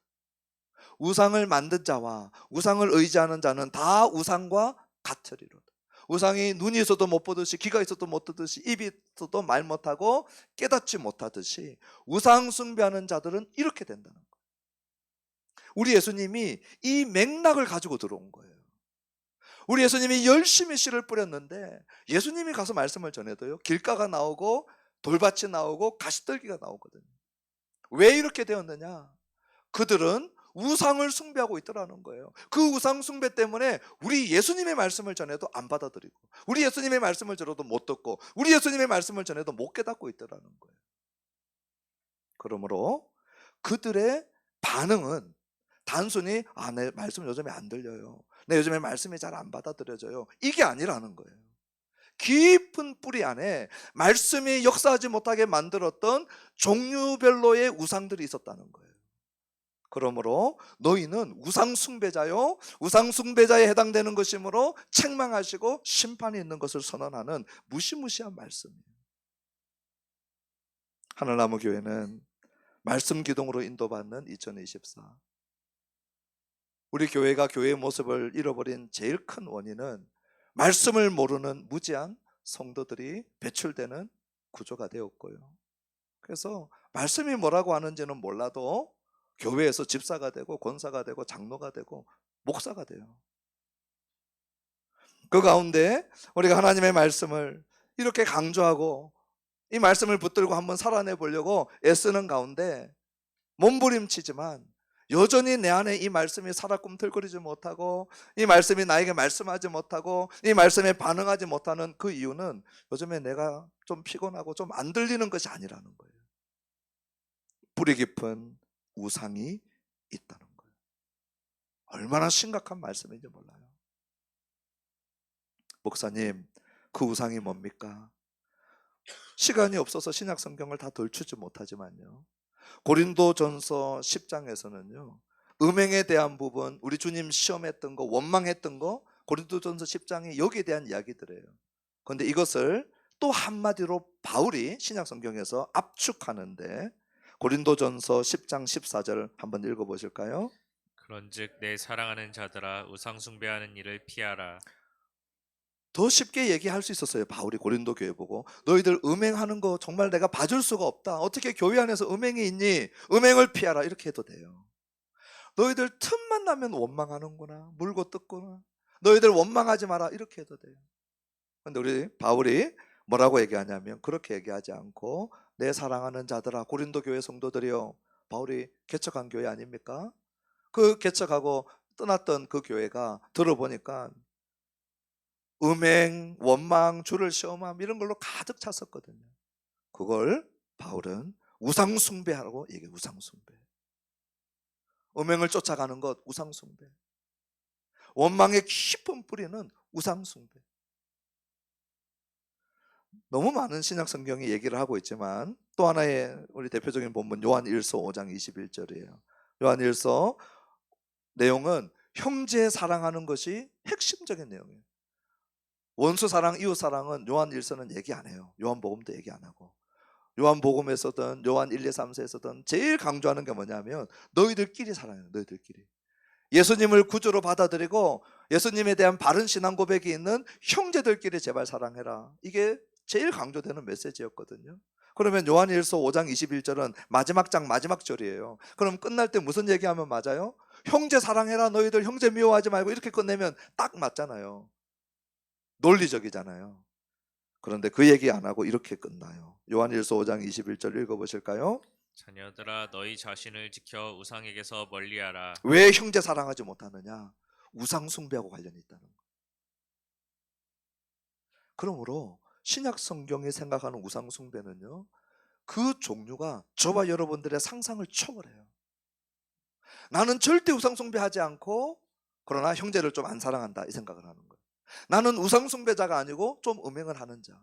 우상을 만든 자와 우상을 의지하는 자는 다 우상과 같으리로다. 우상이 눈이 있어도 못 보듯이 귀가 있어도 못 듣듯이 입이 있어도 말 못하고 깨닫지 못하듯이 우상 숭배하는 자들은 이렇게 된다는 거예요. 우리 예수님이 이 맥락을 가지고 들어온 거예요. 우리 예수님이 열심히 씨를 뿌렸는데 예수님이 가서 말씀을 전해도요 길가가 나오고 돌밭이 나오고 가시떨기가 나오거든요. 왜 이렇게 되었느냐? 그들은 우상을 숭배하고 있더라는 거예요. 그 우상 숭배 때문에 우리 예수님의 말씀을 전해도 안 받아들이고 우리 예수님의 말씀을 들어도 못 듣고 우리 예수님의 말씀을 전해도 못 깨닫고 있더라는 거예요. 그러므로 그들의 반응은 단순히 내 말씀 요즘에 안 들려요. 내 요즘에 말씀이 잘 안 받아들여져요. 이게 아니라는 거예요. 깊은 뿌리 안에 말씀이 역사하지 못하게 만들었던 종류별로의 우상들이 있었다는 거예요. 그러므로 너희는 우상 숭배자요 우상 숭배자에 해당되는 것이므로 책망하시고 심판이 있는 것을 선언하는 무시무시한 말씀이에요. 하늘나무 교회는 말씀 기둥으로 인도받는 2024 우리 교회가 교회의 모습을 잃어버린 제일 큰 원인은 말씀을 모르는 무지한 성도들이 배출되는 구조가 되었고요. 그래서 말씀이 뭐라고 하는지는 몰라도 교회에서 집사가 되고 권사가 되고 장로가 되고 목사가 돼요. 그 가운데 우리가 하나님의 말씀을 이렇게 강조하고 이 말씀을 붙들고 한번 살아내 보려고 애쓰는 가운데 몸부림치지만 여전히 내 안에 이 말씀이 살아 꿈틀거리지 못하고 이 말씀이 나에게 말씀하지 못하고 이 말씀에 반응하지 못하는 그 이유는 요즘에 내가 좀 피곤하고 좀 안 들리는 것이 아니라는 거예요. 뿌리 깊은 우상이 있다는 거예요. 얼마나 심각한 말씀인지 몰라요. 목사님, 그 우상이 뭡니까? 시간이 없어서 신약 성경을 다 덜추지 못하지만요. 고린도전서 10장에서는요. 음행에 대한 부분, 우리 주님 시험했던 거, 원망했던 거, 고린도전서 10장이 여기에 대한 이야기들이에요. 그런데 이것을 또 한마디로 바울이 신약 성경에서 압축하는데 고린도전서 10장 14절 한번 읽어보실까요? 그런즉 내 사랑하는 자들아 우상 숭배하는 일을 피하라. 더 쉽게 얘기할 수 있었어요. 바울이 고린도 교회 보고 너희들 음행하는 거 정말 내가 봐줄 수가 없다. 어떻게 교회 안에서 음행이 있니? 음행을 피하라 이렇게 해도 돼요. 너희들 틈만 나면 원망하는구나. 물고 뜯구나. 너희들 원망하지 마라 이렇게 해도 돼요. 그런데 우리 바울이 뭐라고 얘기하냐면 그렇게 얘기하지 않고 내 사랑하는 자들아 고린도 교회 성도들이요. 바울이 개척한 교회 아닙니까? 그 개척하고 떠났던 그 교회가 들어보니까 음행, 원망, 주를 시험함 이런 걸로 가득 찼었거든요. 그걸 바울은 우상숭배하라고 얘기해. 우상숭배. 음행을 쫓아가는 것 우상숭배. 원망의 깊은 뿌리는 우상숭배. 너무 많은 신약 성경이 얘기를 하고 있지만 또 하나의 우리 대표적인 본문 요한일서 5장 21절이에요. 요한일서 내용은 형제 사랑하는 것이 핵심적인 내용이에요. 원수 사랑, 이웃 사랑은 요한일서는 얘기 안 해요. 요한복음도 얘기 안 하고. 요한복음에서든 요한 1, 2, 3서에서든 제일 강조하는 게 뭐냐면 너희들끼리 사랑해요. 너희들끼리. 예수님을 구주로 받아들이고 예수님에 대한 바른 신앙 고백이 있는 형제들끼리 제발 사랑해라. 이게 제일 강조되는 메시지였거든요. 그러면 요한일서 5장 21절은 마지막 장 마지막 절이에요. 그럼 끝날 때 무슨 얘기하면 맞아요? 형제 사랑해라. 너희들 형제 미워하지 말고 이렇게 끝내면 딱 맞잖아요. 논리적이잖아요. 그런데 그 얘기 안 하고 이렇게 끝나요. 요한일서 5장 21절 읽어보실까요? 자녀들아 너희 자신을 지켜 우상에게서 멀리하라. 왜 형제 사랑하지 못하느냐? 우상 숭배하고 관련이 있다는 거예요. 그러므로 신약 성경이 생각하는 우상 숭배는요, 그 종류가 저와 여러분들의 상상을 초월해요. 나는 절대 우상 숭배하지 않고 그러나 형제를 좀 안 사랑한다 이 생각을 하는 거예요. 나는 우상 숭배자가 아니고 좀 음행을 하는 자.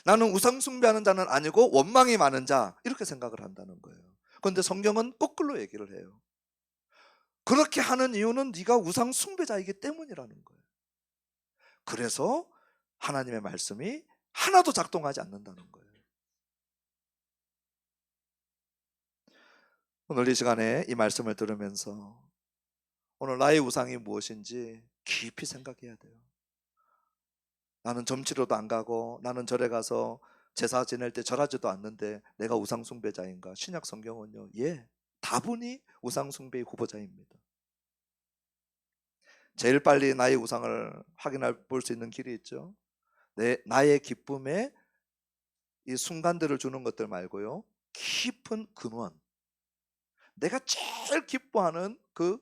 나는 우상 숭배하는 자는 아니고 원망이 많은 자 이렇게 생각을 한다는 거예요. 그런데 성경은 거꾸로 얘기를 해요. 그렇게 하는 이유는 네가 우상 숭배자이기 때문이라는 거예요. 그래서 하나님의 말씀이 하나도 작동하지 않는다는 거예요. 오늘 이 시간에 이 말씀을 들으면서 오늘 나의 우상이 무엇인지 깊이 생각해야 돼요. 나는 점치러도 안 가고 나는 절에 가서 제사 지낼 때 절하지도 않는데 내가 우상 숭배자인가? 신약 성경은요, 예, 다분히 우상 숭배의 후보자입니다. 제일 빨리 나의 우상을 확인할 볼 수 있는 길이 있죠. 나의 기쁨에 이 순간들을 주는 것들 말고요, 깊은 근원, 내가 제일 기뻐하는 그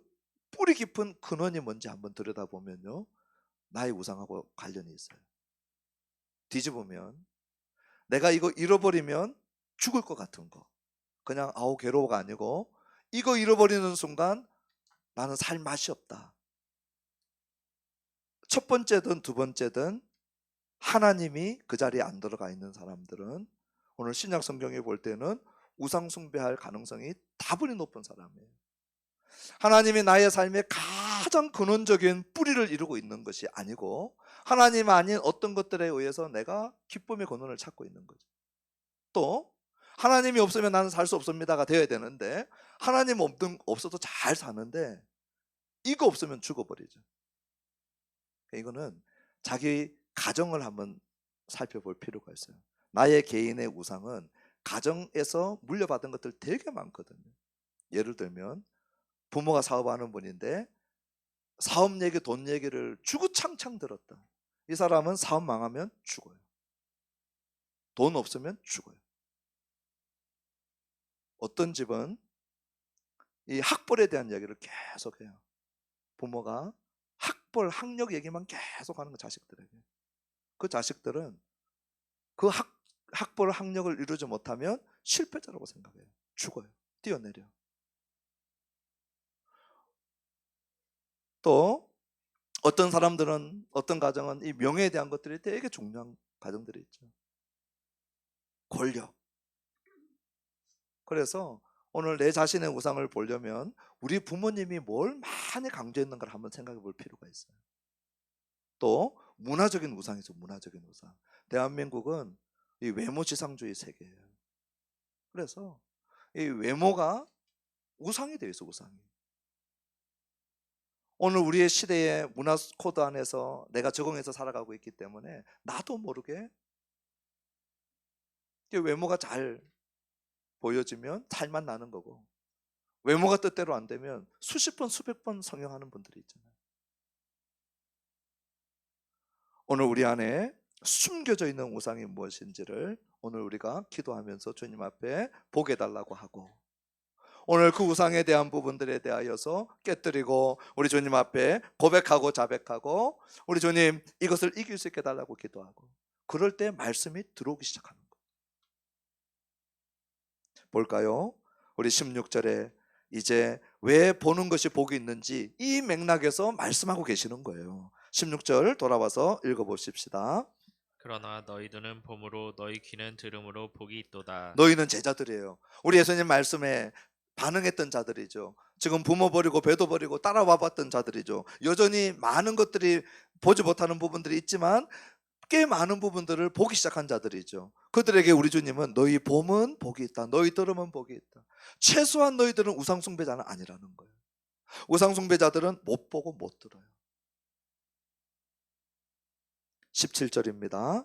뿌리 깊은 근원이 뭔지 한번 들여다보면요, 나의 우상하고 관련이 있어요. 뒤집으면 내가 이거 잃어버리면 죽을 것 같은 거, 그냥 아우 괴로워가 아니고 이거 잃어버리는 순간 나는 살 맛이 없다. 첫 번째든 두 번째든 하나님이 그 자리에 안 들어가 있는 사람들은 오늘 신약 성경에 볼 때는 우상 숭배할 가능성이 다분히 높은 사람이에요. 하나님이 나의 삶의 가장 근원적인 뿌리를 이루고 있는 것이 아니고 하나님 아닌 어떤 것들에 의해서 내가 기쁨의 근원을 찾고 있는 거죠. 또 하나님이 없으면 나는 살 수 없습니다가 되어야 되는데 하나님 없어도 잘 사는데 이거 없으면 죽어버리죠. 이거는 자기 가정을 한번 살펴볼 필요가 있어요. 나의 개인의 우상은 가정에서 물려받은 것들 되게 많거든요. 예를 들면 부모가 사업하는 분인데 사업 얘기, 돈 얘기를 주구장창 들었다. 이 사람은 사업 망하면 죽어요. 돈 없으면 죽어요. 어떤 집은 이 학벌에 대한 이야기를 계속해요. 부모가 학벌, 학력 얘기만 계속 하는 거 자식들에게. 그 자식들은 그 학벌, 학력을 이루지 못하면 실패자라고 생각해요. 죽어요. 뛰어내려. 또 어떤 사람들은, 어떤 가정은 이 명예에 대한 것들이 되게 중요한 가정들이 있죠. 권력. 그래서 오늘 내 자신의 우상을 보려면 우리 부모님이 뭘 많이 강조했는가를 한번 생각해 볼 필요가 있어요. 또 문화적인 우상이죠. 문화적인 우상. 대한민국은 이 외모지상주의 세계예요. 그래서 이 외모가 우상이 되어 있어. 우상이. 오늘 우리의 시대의 문화 코드 안에서 내가 적응해서 살아가고 있기 때문에 나도 모르게 외모가 잘 보여지면 살만 나는 거고, 외모가 뜻대로 안 되면 수십 번 수백 번 성형하는 분들이 있잖아요. 오늘 우리 안에 숨겨져 있는 우상이 무엇인지를 오늘 우리가 기도하면서 주님 앞에 보게 달라고 하고, 오늘 그 우상에 대한 부분들에 대하여서 깨뜨리고 우리 주님 앞에 고백하고 자백하고 우리 주님 이것을 이길 수 있게 달라고 기도하고 그럴 때 말씀이 들어오기 시작하는 거예요. 볼까요? 우리 16절에 이제 왜 보는 것이 복이 있는지 이 맥락에서 말씀하고 계시는 거예요. 16절 돌아와서 읽어보십시다. 그러나 너희 눈은 봄으로 너희 귀는 들음으로 복이 있도다. 너희는 제자들이에요. 우리 예수님 말씀에 반응했던 자들이죠. 지금 부모 버리고 배도 버리고 따라와 봤던 자들이죠. 여전히 많은 것들이 보지 못하는 부분들이 있지만 꽤 많은 부분들을 보기 시작한 자들이죠. 그들에게 우리 주님은 너희 봄은 복이 있다. 너희 들음은 복이 있다. 최소한 너희들은 우상숭배자는 아니라는 거예요. 우상숭배자들은 못 보고 못 들어요. 17절입니다.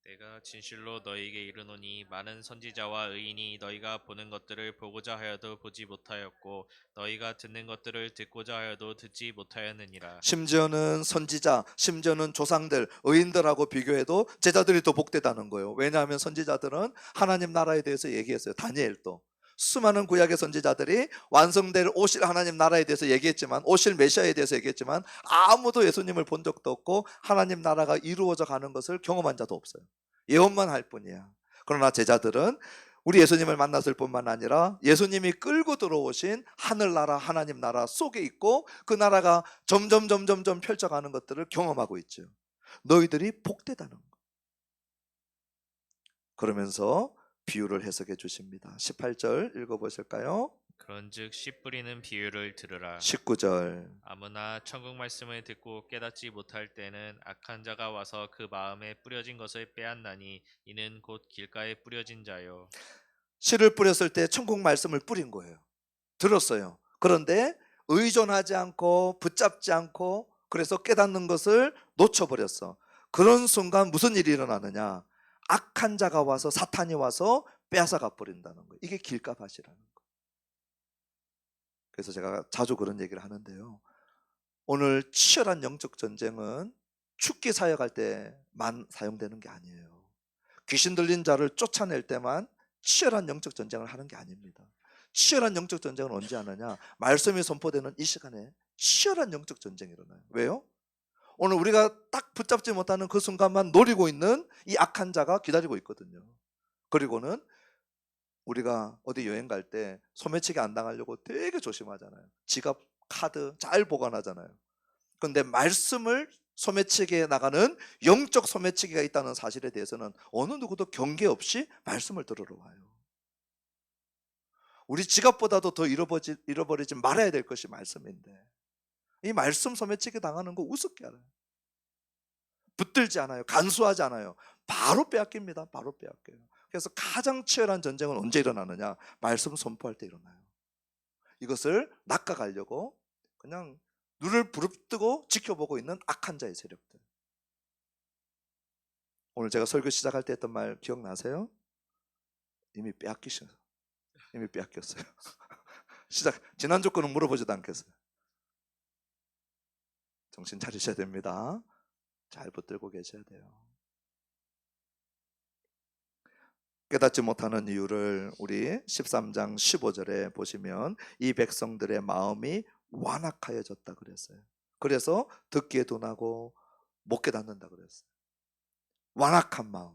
내가 진실로 너희에게 이르노니 많은 선지자와 의인이 너희가 보는 것들을 보고자 하여도 보지 못하였고 너희가 듣는 것들을 듣고자 하여도 듣지 못하였느니라. 심지어는 선지자, 심지어는 조상들, 의인들하고 비교해도 제자들이 더 복되다는 거예요. 왜냐하면 선지자들은 하나님 나라에 대해서 얘기했어요. 다니엘도 수많은 구약의 선지자들이 완성될 오실 하나님 나라에 대해서 얘기했지만, 오실 메시아에 대해서 얘기했지만 아무도 예수님을 본 적도 없고 하나님 나라가 이루어져 가는 것을 경험한 자도 없어요. 예언만 할 뿐이야. 그러나 제자들은 우리 예수님을 만났을 뿐만 아니라 예수님이 끌고 들어오신 하늘나라 하나님 나라 속에 있고 그 나라가 점점 펼쳐가는 것들을 경험하고 있죠. 너희들이 복되다는 거. 그러면서 비유를 해석해 주십니다. 18절 읽어보실까요? 그런즉 씨 뿌리는 비유를 들으라. 19절 아무나 천국 말씀을 듣고 깨닫지 못할 때는 악한 자가 와서 그 마음에 뿌려진 것을 빼앗나니 이는 곧 길가에 뿌려진 자요. 씨를 뿌렸을 때 천국 말씀을 뿌린 거예요. 들었어요. 그런데 의존하지 않고 붙잡지 않고 그래서 깨닫는 것을 놓쳐버렸어. 그런 순간 무슨 일이 일어나느냐? 악한 자가 와서, 사탄이 와서 빼앗아가 버린다는 거예요. 이게 길가밭이라는 거예요. 그래서 제가 자주 그런 얘기를 하는데요. 오늘 치열한 영적 전쟁은 죽기 사역할 때만 사용되는 게 아니에요. 귀신 들린 자를 쫓아낼 때만 치열한 영적 전쟁을 하는 게 아닙니다. 치열한 영적 전쟁은 언제 하느냐? 말씀이 선포되는 이 시간에 치열한 영적 전쟁이 일어나요. 왜요? 오늘 우리가 딱 붙잡지 못하는 그 순간만 노리고 있는 이 악한 자가 기다리고 있거든요. 그리고는 우리가 어디 여행 갈 때 소매치기 안 당하려고 되게 조심하잖아요. 지갑, 카드 잘 보관하잖아요. 그런데 말씀을 소매치기에 나가는 영적 소매치기가 있다는 사실에 대해서는 어느 누구도 경계 없이 말씀을 들으러 와요. 우리 지갑보다도 더 잃어버리지 말아야 될 것이 말씀인데 이 말씀 소매치기 당하는 거 우습게 알아요. 붙들지 않아요. 간수하지 않아요. 바로 빼앗깁니다. 바로 빼앗겨요. 그래서 가장 치열한 전쟁은 언제 일어나느냐? 말씀 선포할 때 일어나요. 이것을 낚아가려고 그냥 눈을 부릅뜨고 지켜보고 있는 악한 자의 세력들. 오늘 제가 설교 시작할 때 했던 말 기억나세요? 이미 빼앗기셨어요. 이미 빼앗겼어요. 지난주 거는 물어보지도 않겠어요. 정신 차리셔야 됩니다. 잘 붙들고 계셔야 돼요. 깨닫지 못하는 이유를 우리 13장 15절에 보시면 이 백성들의 마음이 완악하여졌다 그랬어요. 그래서 듣기에 둔하고 못 깨닫는다 그랬어요. 완악한 마음.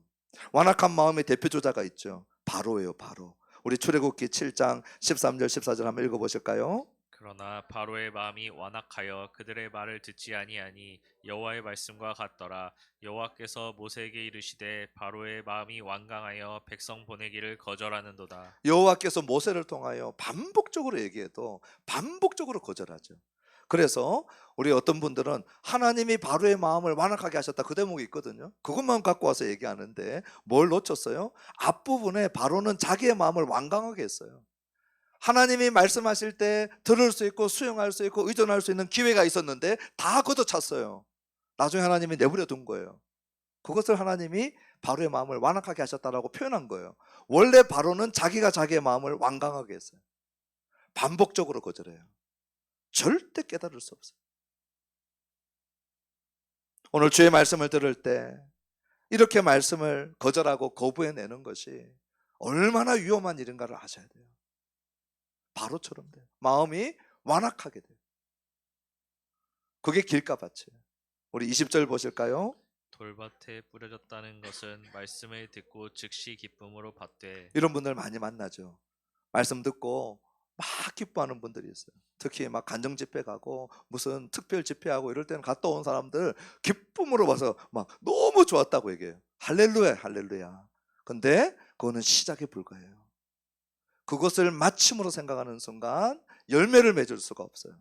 완악한 마음의 대표 조자가 있죠. 바로예요. 바로. 우리 출애굽기 7장 13절 14절 한번 읽어보실까요? 그러나 바로의 마음이 완악하여 그들의 말을 듣지 아니하니 여호와의 말씀과 같더라. 여호와께서 모세에게 이르시되 바로의 마음이 완강하여 백성 보내기를 거절하는도다. 여호와께서 모세를 통하여 반복적으로 얘기해도 반복적으로 거절하죠. 그래서 우리 어떤 분들은 하나님이 바로의 마음을 완악하게 하셨다 그 대목이 있거든요. 그것만 갖고 와서 얘기하는데 뭘 놓쳤어요? 앞부분에 바로는 자기의 마음을 완강하게 했어요. 하나님이 말씀하실 때 들을 수 있고 수용할 수 있고 의존할 수 있는 기회가 있었는데 다 걷어찼어요. 나중에 하나님이 내버려 둔 거예요. 그것을 하나님이 바로의 마음을 완악하게 하셨다라고 표현한 거예요. 원래 바로는 자기가 자기의 마음을 완강하게 했어요. 반복적으로 거절해요. 절대 깨달을 수 없어요. 오늘 주의 말씀을 들을 때 이렇게 말씀을 거절하고 거부해내는 것이 얼마나 위험한 일인가를 아셔야 돼요. 바로처럼 돼요. 마음이 완악하게 돼요. 그게 길가밭이에요. 우리 20절 보실까요? 돌밭에 뿌려졌다는 것은 말씀을 듣고 즉시 기쁨으로 받되 이런 분들 많이 만나죠. 말씀 듣고 막 기뻐하는 분들이 있어요. 특히 막 간정 집회 가고 무슨 특별 집회하고 이럴 때는 갔다 온 사람들 기쁨으로 와서 막 너무 좋았다고 얘기해요. 할렐루야, 할렐루야. 근데 그거는 시작에 불과해요. 그것을 마침으로 생각하는 순간 열매를 맺을 수가 없어요.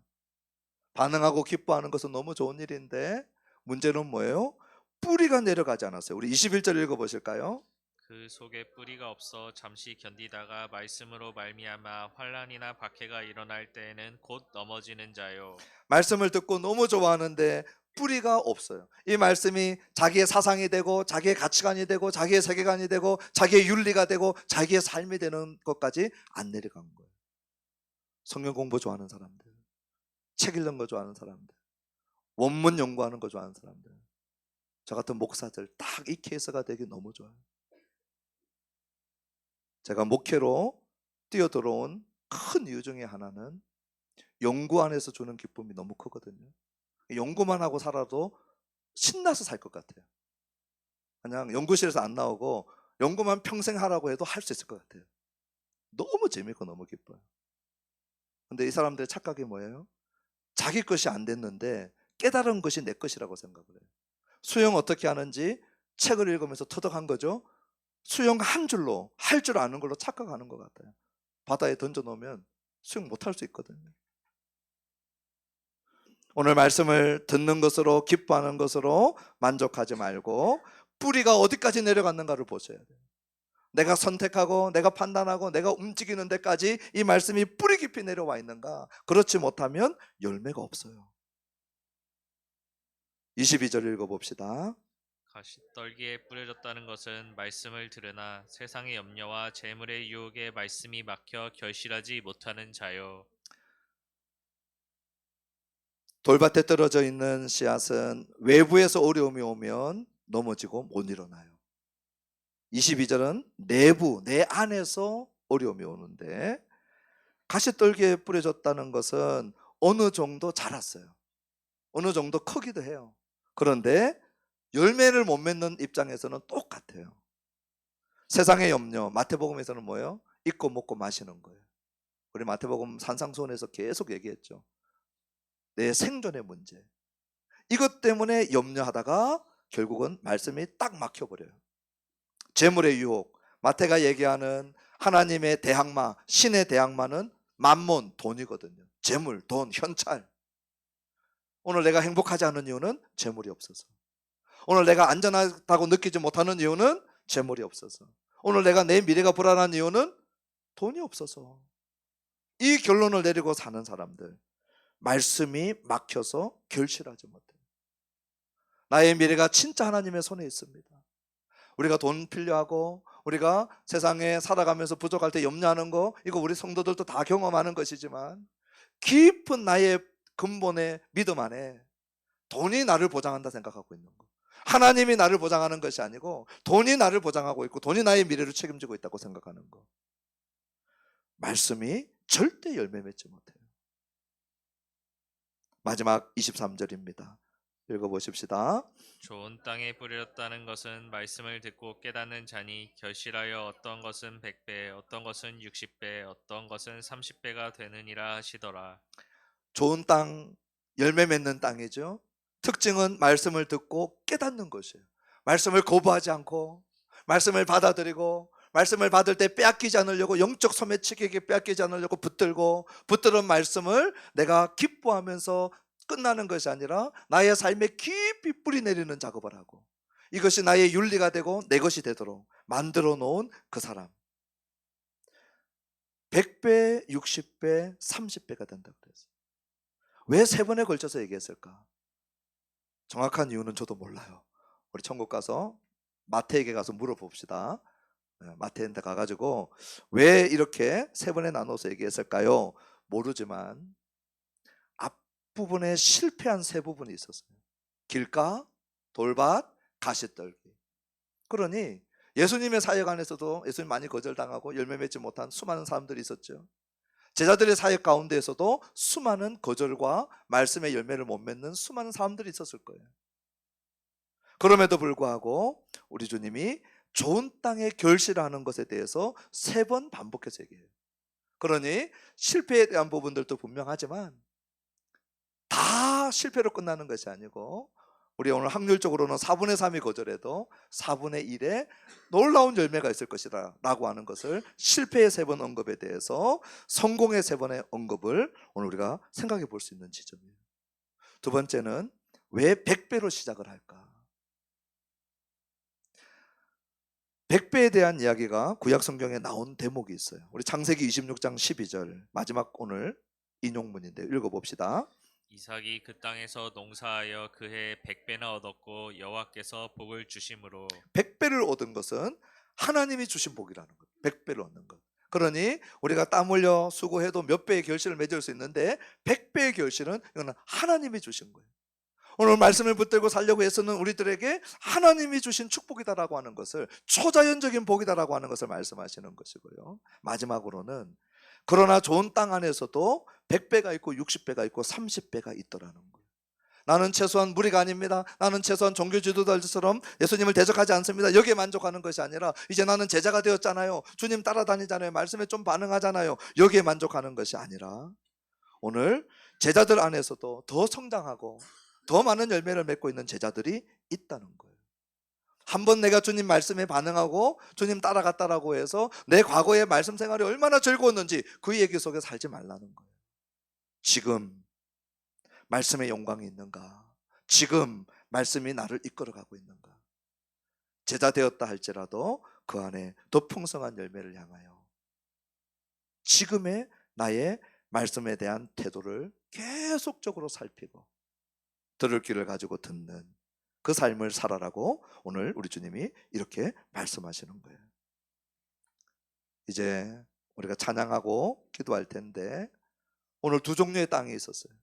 반응하고 기뻐하는 것은 너무 좋은 일인데 문제는 뭐예요? 뿌리가 내려가지 않았어요. 우리 21절 읽어보실까요? 그 속에 뿌리가 없어 잠시 견디다가 말씀으로 말미암아 환난이나 박해가 일어날 때에는 곧 넘어지는 자요. 말씀을 듣고 너무 좋아하는데 뿌리가 없어요. 이 말씀이 자기의 사상이 되고 자기의 가치관이 되고 자기의 세계관이 되고 자기의 윤리가 되고 자기의 삶이 되는 것까지 안 내려간 거예요. 성경 공부 좋아하는 사람들, 책 읽는 거 좋아하는 사람들, 원문 연구하는 거 좋아하는 사람들, 저 같은 목사들 딱 이 케이스가 되기 너무 좋아요. 제가 목회로 뛰어들어온 큰 이유 중에 하나는 연구 안에서 주는 기쁨이 너무 크거든요. 연구만 하고 살아도 신나서 살 것 같아요. 그냥 연구실에서 안 나오고 연구만 평생 하라고 해도 할 수 있을 것 같아요. 너무 재밌고 너무 기뻐요. 근데 이 사람들의 착각이 뭐예요? 자기 것이 안 됐는데 깨달은 것이 내 것이라고 생각을 해요. 수영 어떻게 하는지 책을 읽으면서 터득한 거죠. 수영 한 줄로 할 줄 아는 걸로 착각하는 것 같아요. 바다에 던져놓으면 수영 못할 수 있거든요. 오늘 말씀을 듣는 것으로 기뻐하는 것으로 만족하지 말고 뿌리가 어디까지 내려갔는가를 보셔야 돼요. 내가 선택하고 내가 판단하고 내가 움직이는 데까지 이 말씀이 뿌리 깊이 내려와 있는가? 그렇지 못하면 열매가 없어요. 22절 읽어봅시다. 가시떨기에 뿌려졌다는 것은 말씀을 들으나 세상의 염려와 재물의 유혹에 말씀이 막혀 결실하지 못하는 자요. 돌밭에 떨어져 있는 씨앗은 외부에서 어려움이 오면 넘어지고 못 일어나요. 22절은 내부, 내 안에서 어려움이 오는데 가시떨기에 뿌려졌다는 것은 어느 정도 자랐어요. 어느 정도 크기도 해요. 그런데 열매를 못 맺는 입장에서는 똑같아요. 세상의 염려, 마태복음에서는 뭐예요? 잊고 먹고 마시는 거예요. 우리 마태복음 산상수훈에서 계속 얘기했죠. 내 생존의 문제. 이것 때문에 염려하다가 결국은 말씀이 딱 막혀버려요. 재물의 유혹. 마태가 얘기하는 하나님의 대항마, 신의 대항마는 만몬, 돈이거든요. 재물, 돈, 현찰. 오늘 내가 행복하지 않은 이유는 재물이 없어서. 오늘 내가 안전하다고 느끼지 못하는 이유는 재물이 없어서. 오늘 내가 내 미래가 불안한 이유는 돈이 없어서. 이 결론을 내리고 사는 사람들, 말씀이 막혀서 결실하지 못해요. 나의 미래가 진짜 하나님의 손에 있습니다. 우리가 돈 필요하고 우리가 세상에 살아가면서 부족할 때 염려하는 거, 이거 우리 성도들도 다 경험하는 것이지만 깊은 나의 근본의 믿음 안에 돈이 나를 보장한다 생각하고 있는 거, 하나님이 나를 보장하는 것이 아니고 돈이 나를 보장하고 있고 돈이 나의 미래를 책임지고 있다고 생각하는 거, 말씀이 절대 열매 맺지 못해요. 마지막 23절입니다. 읽어보십시다. 좋은 땅에 뿌려졌다는 것은 말씀을 듣고 깨닫는 자니 결실하여 어떤 것은 100배, 어떤 것은 60배, 어떤 것은 30배가 되느니라 하시더라. 좋은 땅, 열매 맺는 땅이죠. 특징은 말씀을 듣고 깨닫는 것이에요. 말씀을 거부하지 않고 말씀을 받아들이고 말씀을 받을 때 빼앗기지 않으려고, 영적 소매치기에게 빼앗기지 않으려고 붙들은 말씀을 내가 기뻐하면서 끝나는 것이 아니라 나의 삶에 깊이 뿌리 내리는 작업을 하고 이것이 나의 윤리가 되고 내 것이 되도록 만들어 놓은 그 사람, 100배, 60배, 30배가 된다고 그랬어요. 왜 세 번에 걸쳐서 얘기했을까? 정확한 이유는 저도 몰라요. 우리 천국 가서 마태에게 가서 물어봅시다. 마태한테 가가지고 왜 이렇게 세 번에 나눠서 얘기했을까요? 모르지만 앞부분에 실패한 세 부분이 있었어요. 길가, 돌밭, 가시떨기. 그러니 예수님의 사역 안에서도 예수님 많이 거절당하고 열매 맺지 못한 수많은 사람들이 있었죠. 제자들의 사역 가운데에서도 수많은 거절과 말씀의 열매를 못 맺는 수많은 사람들이 있었을 거예요. 그럼에도 불구하고 우리 주님이 좋은 땅에 결실하는 것에 대해서 3번 반복해서 얘기해요. 그러니 실패에 대한 부분들도 분명하지만 다 실패로 끝나는 것이 아니고, 우리 오늘 확률적으로는 4분의 3이 거절해도 4분의 1에 놀라운 열매가 있을 것이다 라고 하는 것을, 실패의 3번 언급에 대해서 성공의 3번의 언급을 오늘 우리가 생각해 볼 수 있는 지점이에요. 두 번째는 왜 100배로 시작을 할까? 100배에 대한 이야기가 구약 성경에 나온 대목이 있어요. 우리 창세기 26장 12절 마지막 오늘 인용문인데 읽어봅시다. 이삭이 그 땅에서 농사하여 그해 100배나 얻었고 여호와께서 복을 주심으로. 100배를 얻은 것은 하나님이 주신 복이라는 것. 100배를 얻는 것. 그러니 우리가 땀 흘려 수고해도 몇 배의 결실을 맺을 수 있는데 100배의 결실은 이거는 하나님이 주신 거예요. 오늘 말씀을 붙들고 살려고 해서는 우리들에게 하나님이 주신 축복이다라고 하는 것을, 초자연적인 복이다라고 하는 것을 말씀하시는 것이고요. 마지막으로는 그러나 좋은 땅 안에서도 100배가 있고 60배가 있고 30배가 있더라는 거예요. 나는 최소한 무리가 아닙니다. 나는 최소한 종교 지도자들처럼 예수님을 대적하지 않습니다. 여기에 만족하는 것이 아니라, 이제 나는 제자가 되었잖아요. 주님 따라다니잖아요. 말씀에 좀 반응하잖아요. 여기에 만족하는 것이 아니라, 오늘 제자들 안에서도 더 성장하고 더 많은 열매를 맺고 있는 제자들이 있다는 거예요. 한번 내가 주님 말씀에 반응하고 주님 따라갔다라고 해서 내 과거의 말씀 생활이 얼마나 즐거웠는지 그 얘기 속에 살지 말라는 거예요. 지금 말씀의 영광이 있는가? 지금 말씀이 나를 이끌어가고 있는가? 제자 되었다 할지라도 그 안에 더 풍성한 열매를 향하여 지금의 나의 말씀에 대한 태도를 계속적으로 살피고 들을 귀를 가지고 듣는 그 삶을 살아라고 오늘 우리 주님이 이렇게 말씀하시는 거예요. 이제 우리가 찬양하고 기도할 텐데, 오늘 두 종류의 땅이 있었어요.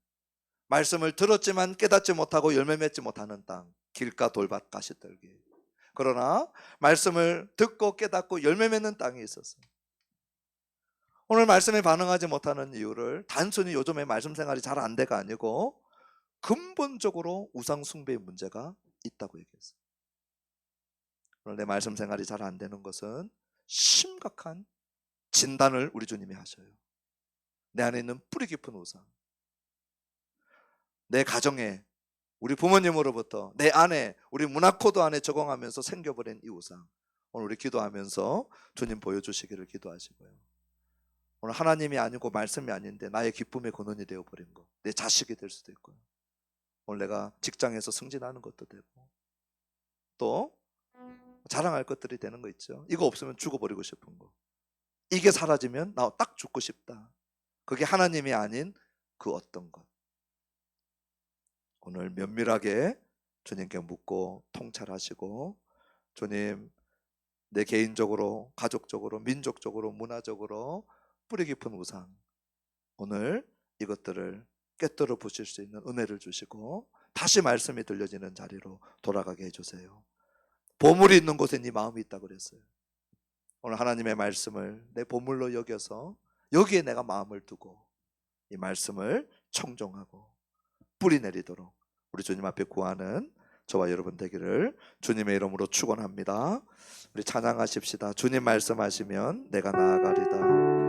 말씀을 들었지만 깨닫지 못하고 열매 맺지 못하는 땅, 길가 돌밭 가시떨기. 그러나 말씀을 듣고 깨닫고 열매 맺는 땅이 있었어요. 오늘 말씀에 반응하지 못하는 이유를 단순히 요즘에 말씀 생활이 잘 안 돼가 아니고 근본적으로 우상 숭배의 문제가 있다고 얘기했어요. 오늘 내 말씀 생활이 잘 안 되는 것은 심각한 진단을 우리 주님이 하셔요. 내 안에 있는 뿌리 깊은 우상, 내 가정에, 우리 부모님으로부터 내 안에, 우리 문화 코드 안에 적응하면서 생겨버린 이 우상, 오늘 우리 기도하면서 주님 보여주시기를 기도하시고요. 오늘 하나님이 아니고 말씀이 아닌데 나의 기쁨의 근원이 되어버린 거, 내 자식이 될 수도 있고요. 오늘 내가 직장에서 승진하는 것도 되고, 또 자랑할 것들이 되는 거 있죠. 이거 없으면 죽어버리고 싶은 거, 이게 사라지면 나 딱 죽고 싶다. 그게 하나님이 아닌 그 어떤 것, 오늘 면밀하게 주님께 묻고 통찰하시고, 주님, 내 개인적으로, 가족적으로, 민족적으로, 문화적으로 뿌리 깊은 우상, 오늘 이것들을 깨뜨려 부실 수 있는 은혜를 주시고 다시 말씀이 들려지는 자리로 돌아가게 해주세요. 보물이 있는 곳에 네 마음이 있다고 그랬어요. 오늘 하나님의 말씀을 내 보물로 여겨서 여기에 내가 마음을 두고 이 말씀을 청종하고 뿌리 내리도록 우리 주님 앞에 구하는 저와 여러분 되기를 주님의 이름으로 축원합니다. 우리 찬양하십시다. 주님 말씀하시면 내가 나아가리다.